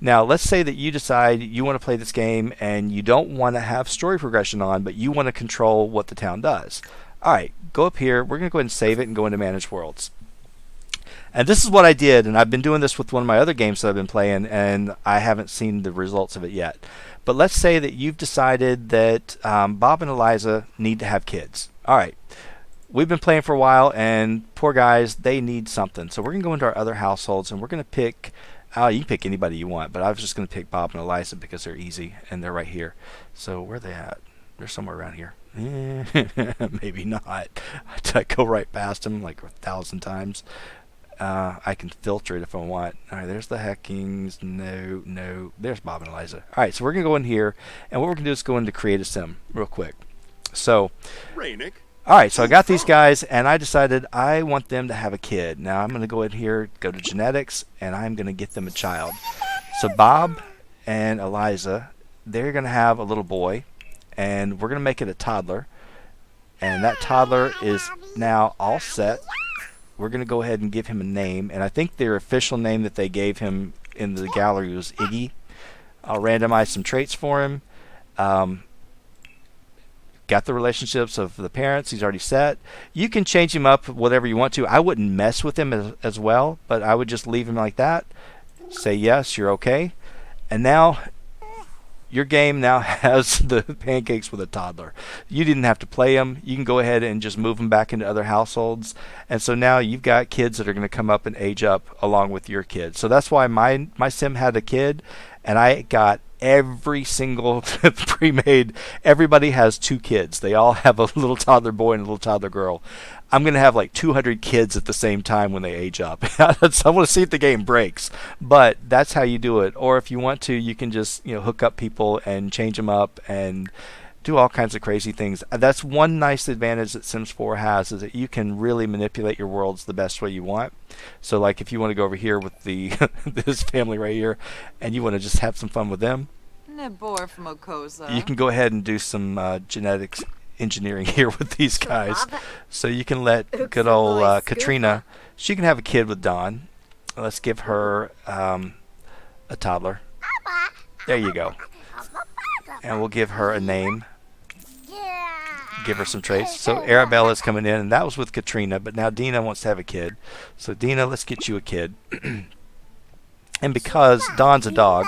Now, let's say that you decide you want to play this game and you don't want to have story progression on, but you want to control what the town does. All right, go up here. We're going to go ahead and save it and go into Manage Worlds. And this is what I did, and I've been doing this with one of my other games that I've been playing, and I haven't seen the results of it yet. But let's say that you've decided that Bob and Eliza need to have kids. All right. We've been playing for a while, and poor guys, they need something. So we're going to go into our other households, and we're going to pick, you can pick anybody you want, but I was just going to pick Bob and Eliza because they're easy, and they're right here. So where are they at? They're somewhere around here. Maybe not. I go right past them like 1,000 times. I can filter it if I want. All right, there's the Heckings. No. There's Bob and Eliza. All right, so we're going to go in here, and what we're going to do is go into Create a Sim real quick. So, all right, so I got these guys, and I decided I want them to have a kid. Now, I'm going to go in here, go to Genetics, and I'm going to get them a child. So Bob and Eliza, they're going to have a little boy, and we're going to make it a toddler. And that toddler is now all set. We're going to go ahead and give him a name, and I think their official name that they gave him in the gallery was Iggy. I'll randomize some traits for him. Got the relationships of the parents. He's already set. You can change him up whatever you want to. I wouldn't mess with him as well, but I would just leave him like that. Say yes, you're okay. And now your game now has the pancakes with a toddler. You didn't have to play them. You can go ahead and just move them back into other households. And so now you've got kids that are going to come up and age up along with your kids. So that's why my sim had a kid, and I got every single pre-made. Everybody has 2 kids. They all have a little toddler boy and a little toddler girl. I'm going to have like 200 kids at the same time when they age up. So I want to see if the game breaks. But that's how you do it. Or if you want to, you can just hook up people and change them up and do all kinds of crazy things. That's one nice advantage that Sims 4 has, is that you can really manipulate your worlds the best way you want. So like if you want to go over here with the this family right here and you want to just have some fun with them, you can go ahead and do some genetics engineering here with these guys. So you can let good old Katrina, she can have a kid with Don. Let's give her a toddler. There you go. And we'll give her a name. Give her some traits. So Arabella's coming in, and that was with Katrina, but now Dina wants to have a kid. So Dina, let's get you a kid. And because Don's a dog,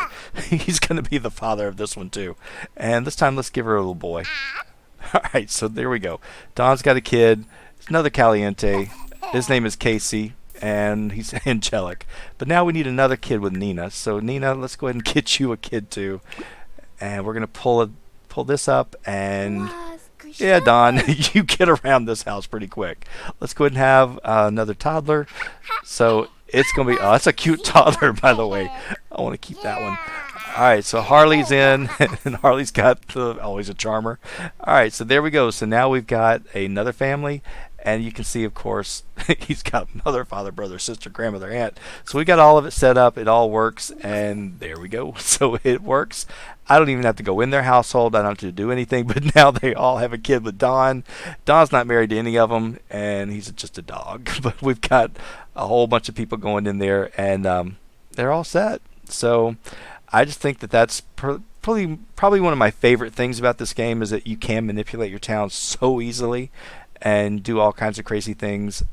he's going to be the father of this one too. And this time let's give her a little boy. Alright, so there we go. Don's got a kid. It's another Caliente. His name is Casey, and he's angelic. But now we need another kid with Nina. So Nina, let's go ahead and get you a kid too. And we're going to pull this up, and yeah, Don, you get around this house pretty quick. Let's go ahead and have another toddler. So it's going to be, that's a cute toddler, by the way. I want to keep that one. All right, so Harley's in, and Harley's got always a charmer. All right, so there we go. So now we've got another family, and you can see, of course, he's got mother, father, brother, sister, grandmother, aunt. So we got all of it set up. It all works, and there we go. So it works. I don't even have to go in their household. I don't have to do anything, but now they all have a kid with Don. Don's not married to any of them, and he's just a dog. But we've got a whole bunch of people going in there, and they're all set. So I just think that that's probably one of my favorite things about this game, is that you can manipulate your town so easily and do all kinds of crazy things.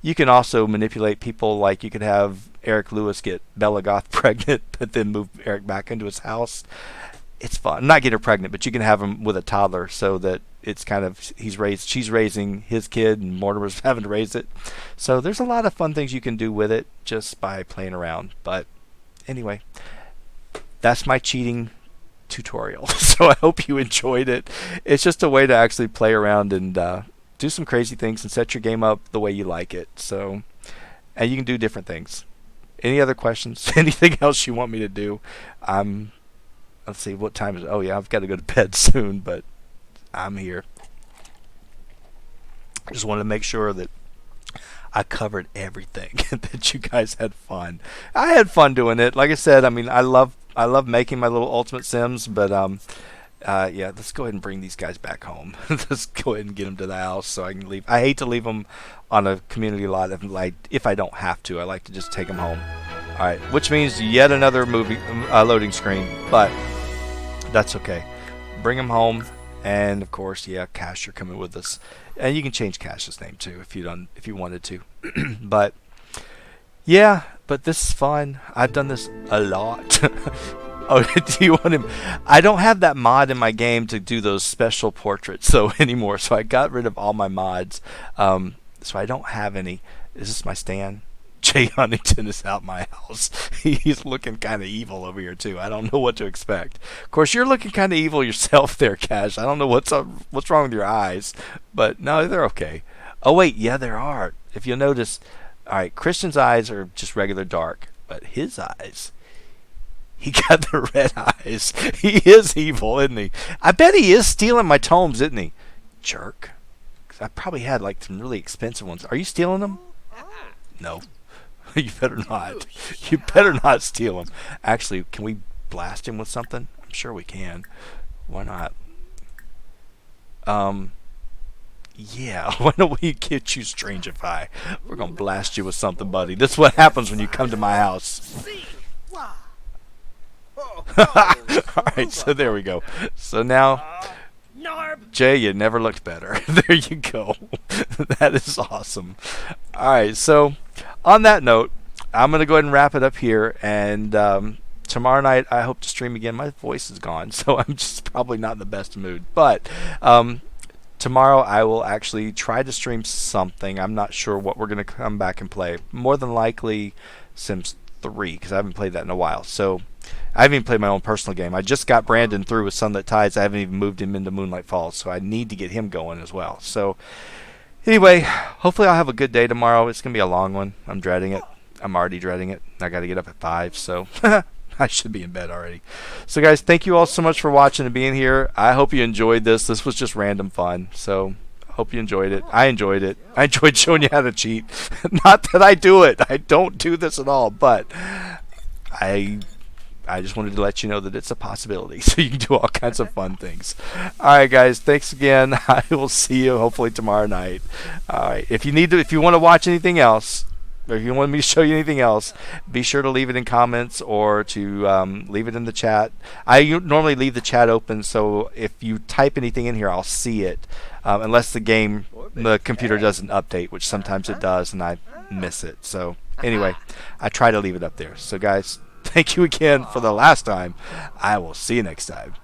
You can also manipulate people, like you could have Eric Lewis get Bella Goth pregnant, but then move Eric back into his house. It's fun. Not get her pregnant, but you can have him with a toddler so that it's kind of she's raising his kid, and Mortimer's having to raise it. So there's a lot of fun things you can do with it just by playing around. But anyway, that's my cheating tutorial. So I hope you enjoyed it. It's just a way to actually play around and do some crazy things and set your game up the way you like it. So, and you can do different things. Any other questions? Anything else you want me to do? Let's see, what time is it? Oh yeah, I've got to go to bed soon, but I'm here. I just wanted to make sure that I covered everything, that you guys had fun. I had fun doing it. Like I said, I mean, I love making my little Ultimate Sims, but yeah, let's go ahead and bring these guys back home. Let's go ahead and get them to the house so I can leave. I hate to leave them on a community lot if I don't have to. I like to just take them home. All right, which means yet another movie loading screen, but that's okay. Bring them home, and of course, yeah, Cash, you're coming with us, and you can change Cash's name too if you wanted to. But yeah, but this is fun. I've done this a lot. Oh, do you want him? I don't have that mod in my game to do those special portraits anymore, so I got rid of all my mods. So I don't have any. Is this my stand? Jay Huntington is out my house. He's looking kind of evil over here too. I don't know what to expect. Of course, you're looking kind of evil yourself there, Cash. I don't know what's wrong with your eyes, but no, they're okay. Oh wait, yeah, there are. If you'll notice, all right, Christian's eyes are just regular dark, but his eyes, he got the red eyes. He is evil, isn't he? I bet he is stealing my tomes, isn't he? Jerk. 'Cause I probably had like some really expensive ones. Are you stealing them? No. You better not. You better not steal them. Actually, can we blast him with something? I'm sure we can. Why not? Yeah, why don't we get you Strangify? We're going to blast you with something, buddy. This is what happens when you come to my house. Alright, so there we go. So now, Jay, you never looked better. There you go. That is awesome. Alright, so on that note, I'm going to go ahead and wrap it up here. And tomorrow night, I hope to stream again. My voice is gone, so I'm just probably not in the best mood. But tomorrow, I will actually try to stream something. I'm not sure what we're going to come back and play. More than likely, Sims 3, because I haven't played that in a while. So I haven't even played my own personal game. I just got Brandon through with Sunlit Tides. I haven't even moved him into Moonlight Falls, so I need to get him going as well. So anyway, hopefully I'll have a good day tomorrow. It's going to be a long one. I'm dreading it. I'm already dreading it. I got to get up at 5, so I should be in bed already. So guys, thank you all so much for watching and being here. I hope you enjoyed this. This was just random fun. So hope you enjoyed it. I enjoyed it. I enjoyed showing you how to cheat. Not that I do it. I don't do this at all, but I just wanted to let you know that it's a possibility, so you can do all kinds of fun things. All right, guys, thanks again. I will see you hopefully tomorrow night. All right, if you want to watch anything else, or if you want me to show you anything else, be sure to leave it in comments or to leave it in the chat. I normally leave the chat open, so if you type anything in here, I'll see it, unless the computer doesn't update, which sometimes it does, and I miss it. So anyway, I try to leave it up there. So guys, thank you again for the last time. I will see you next time.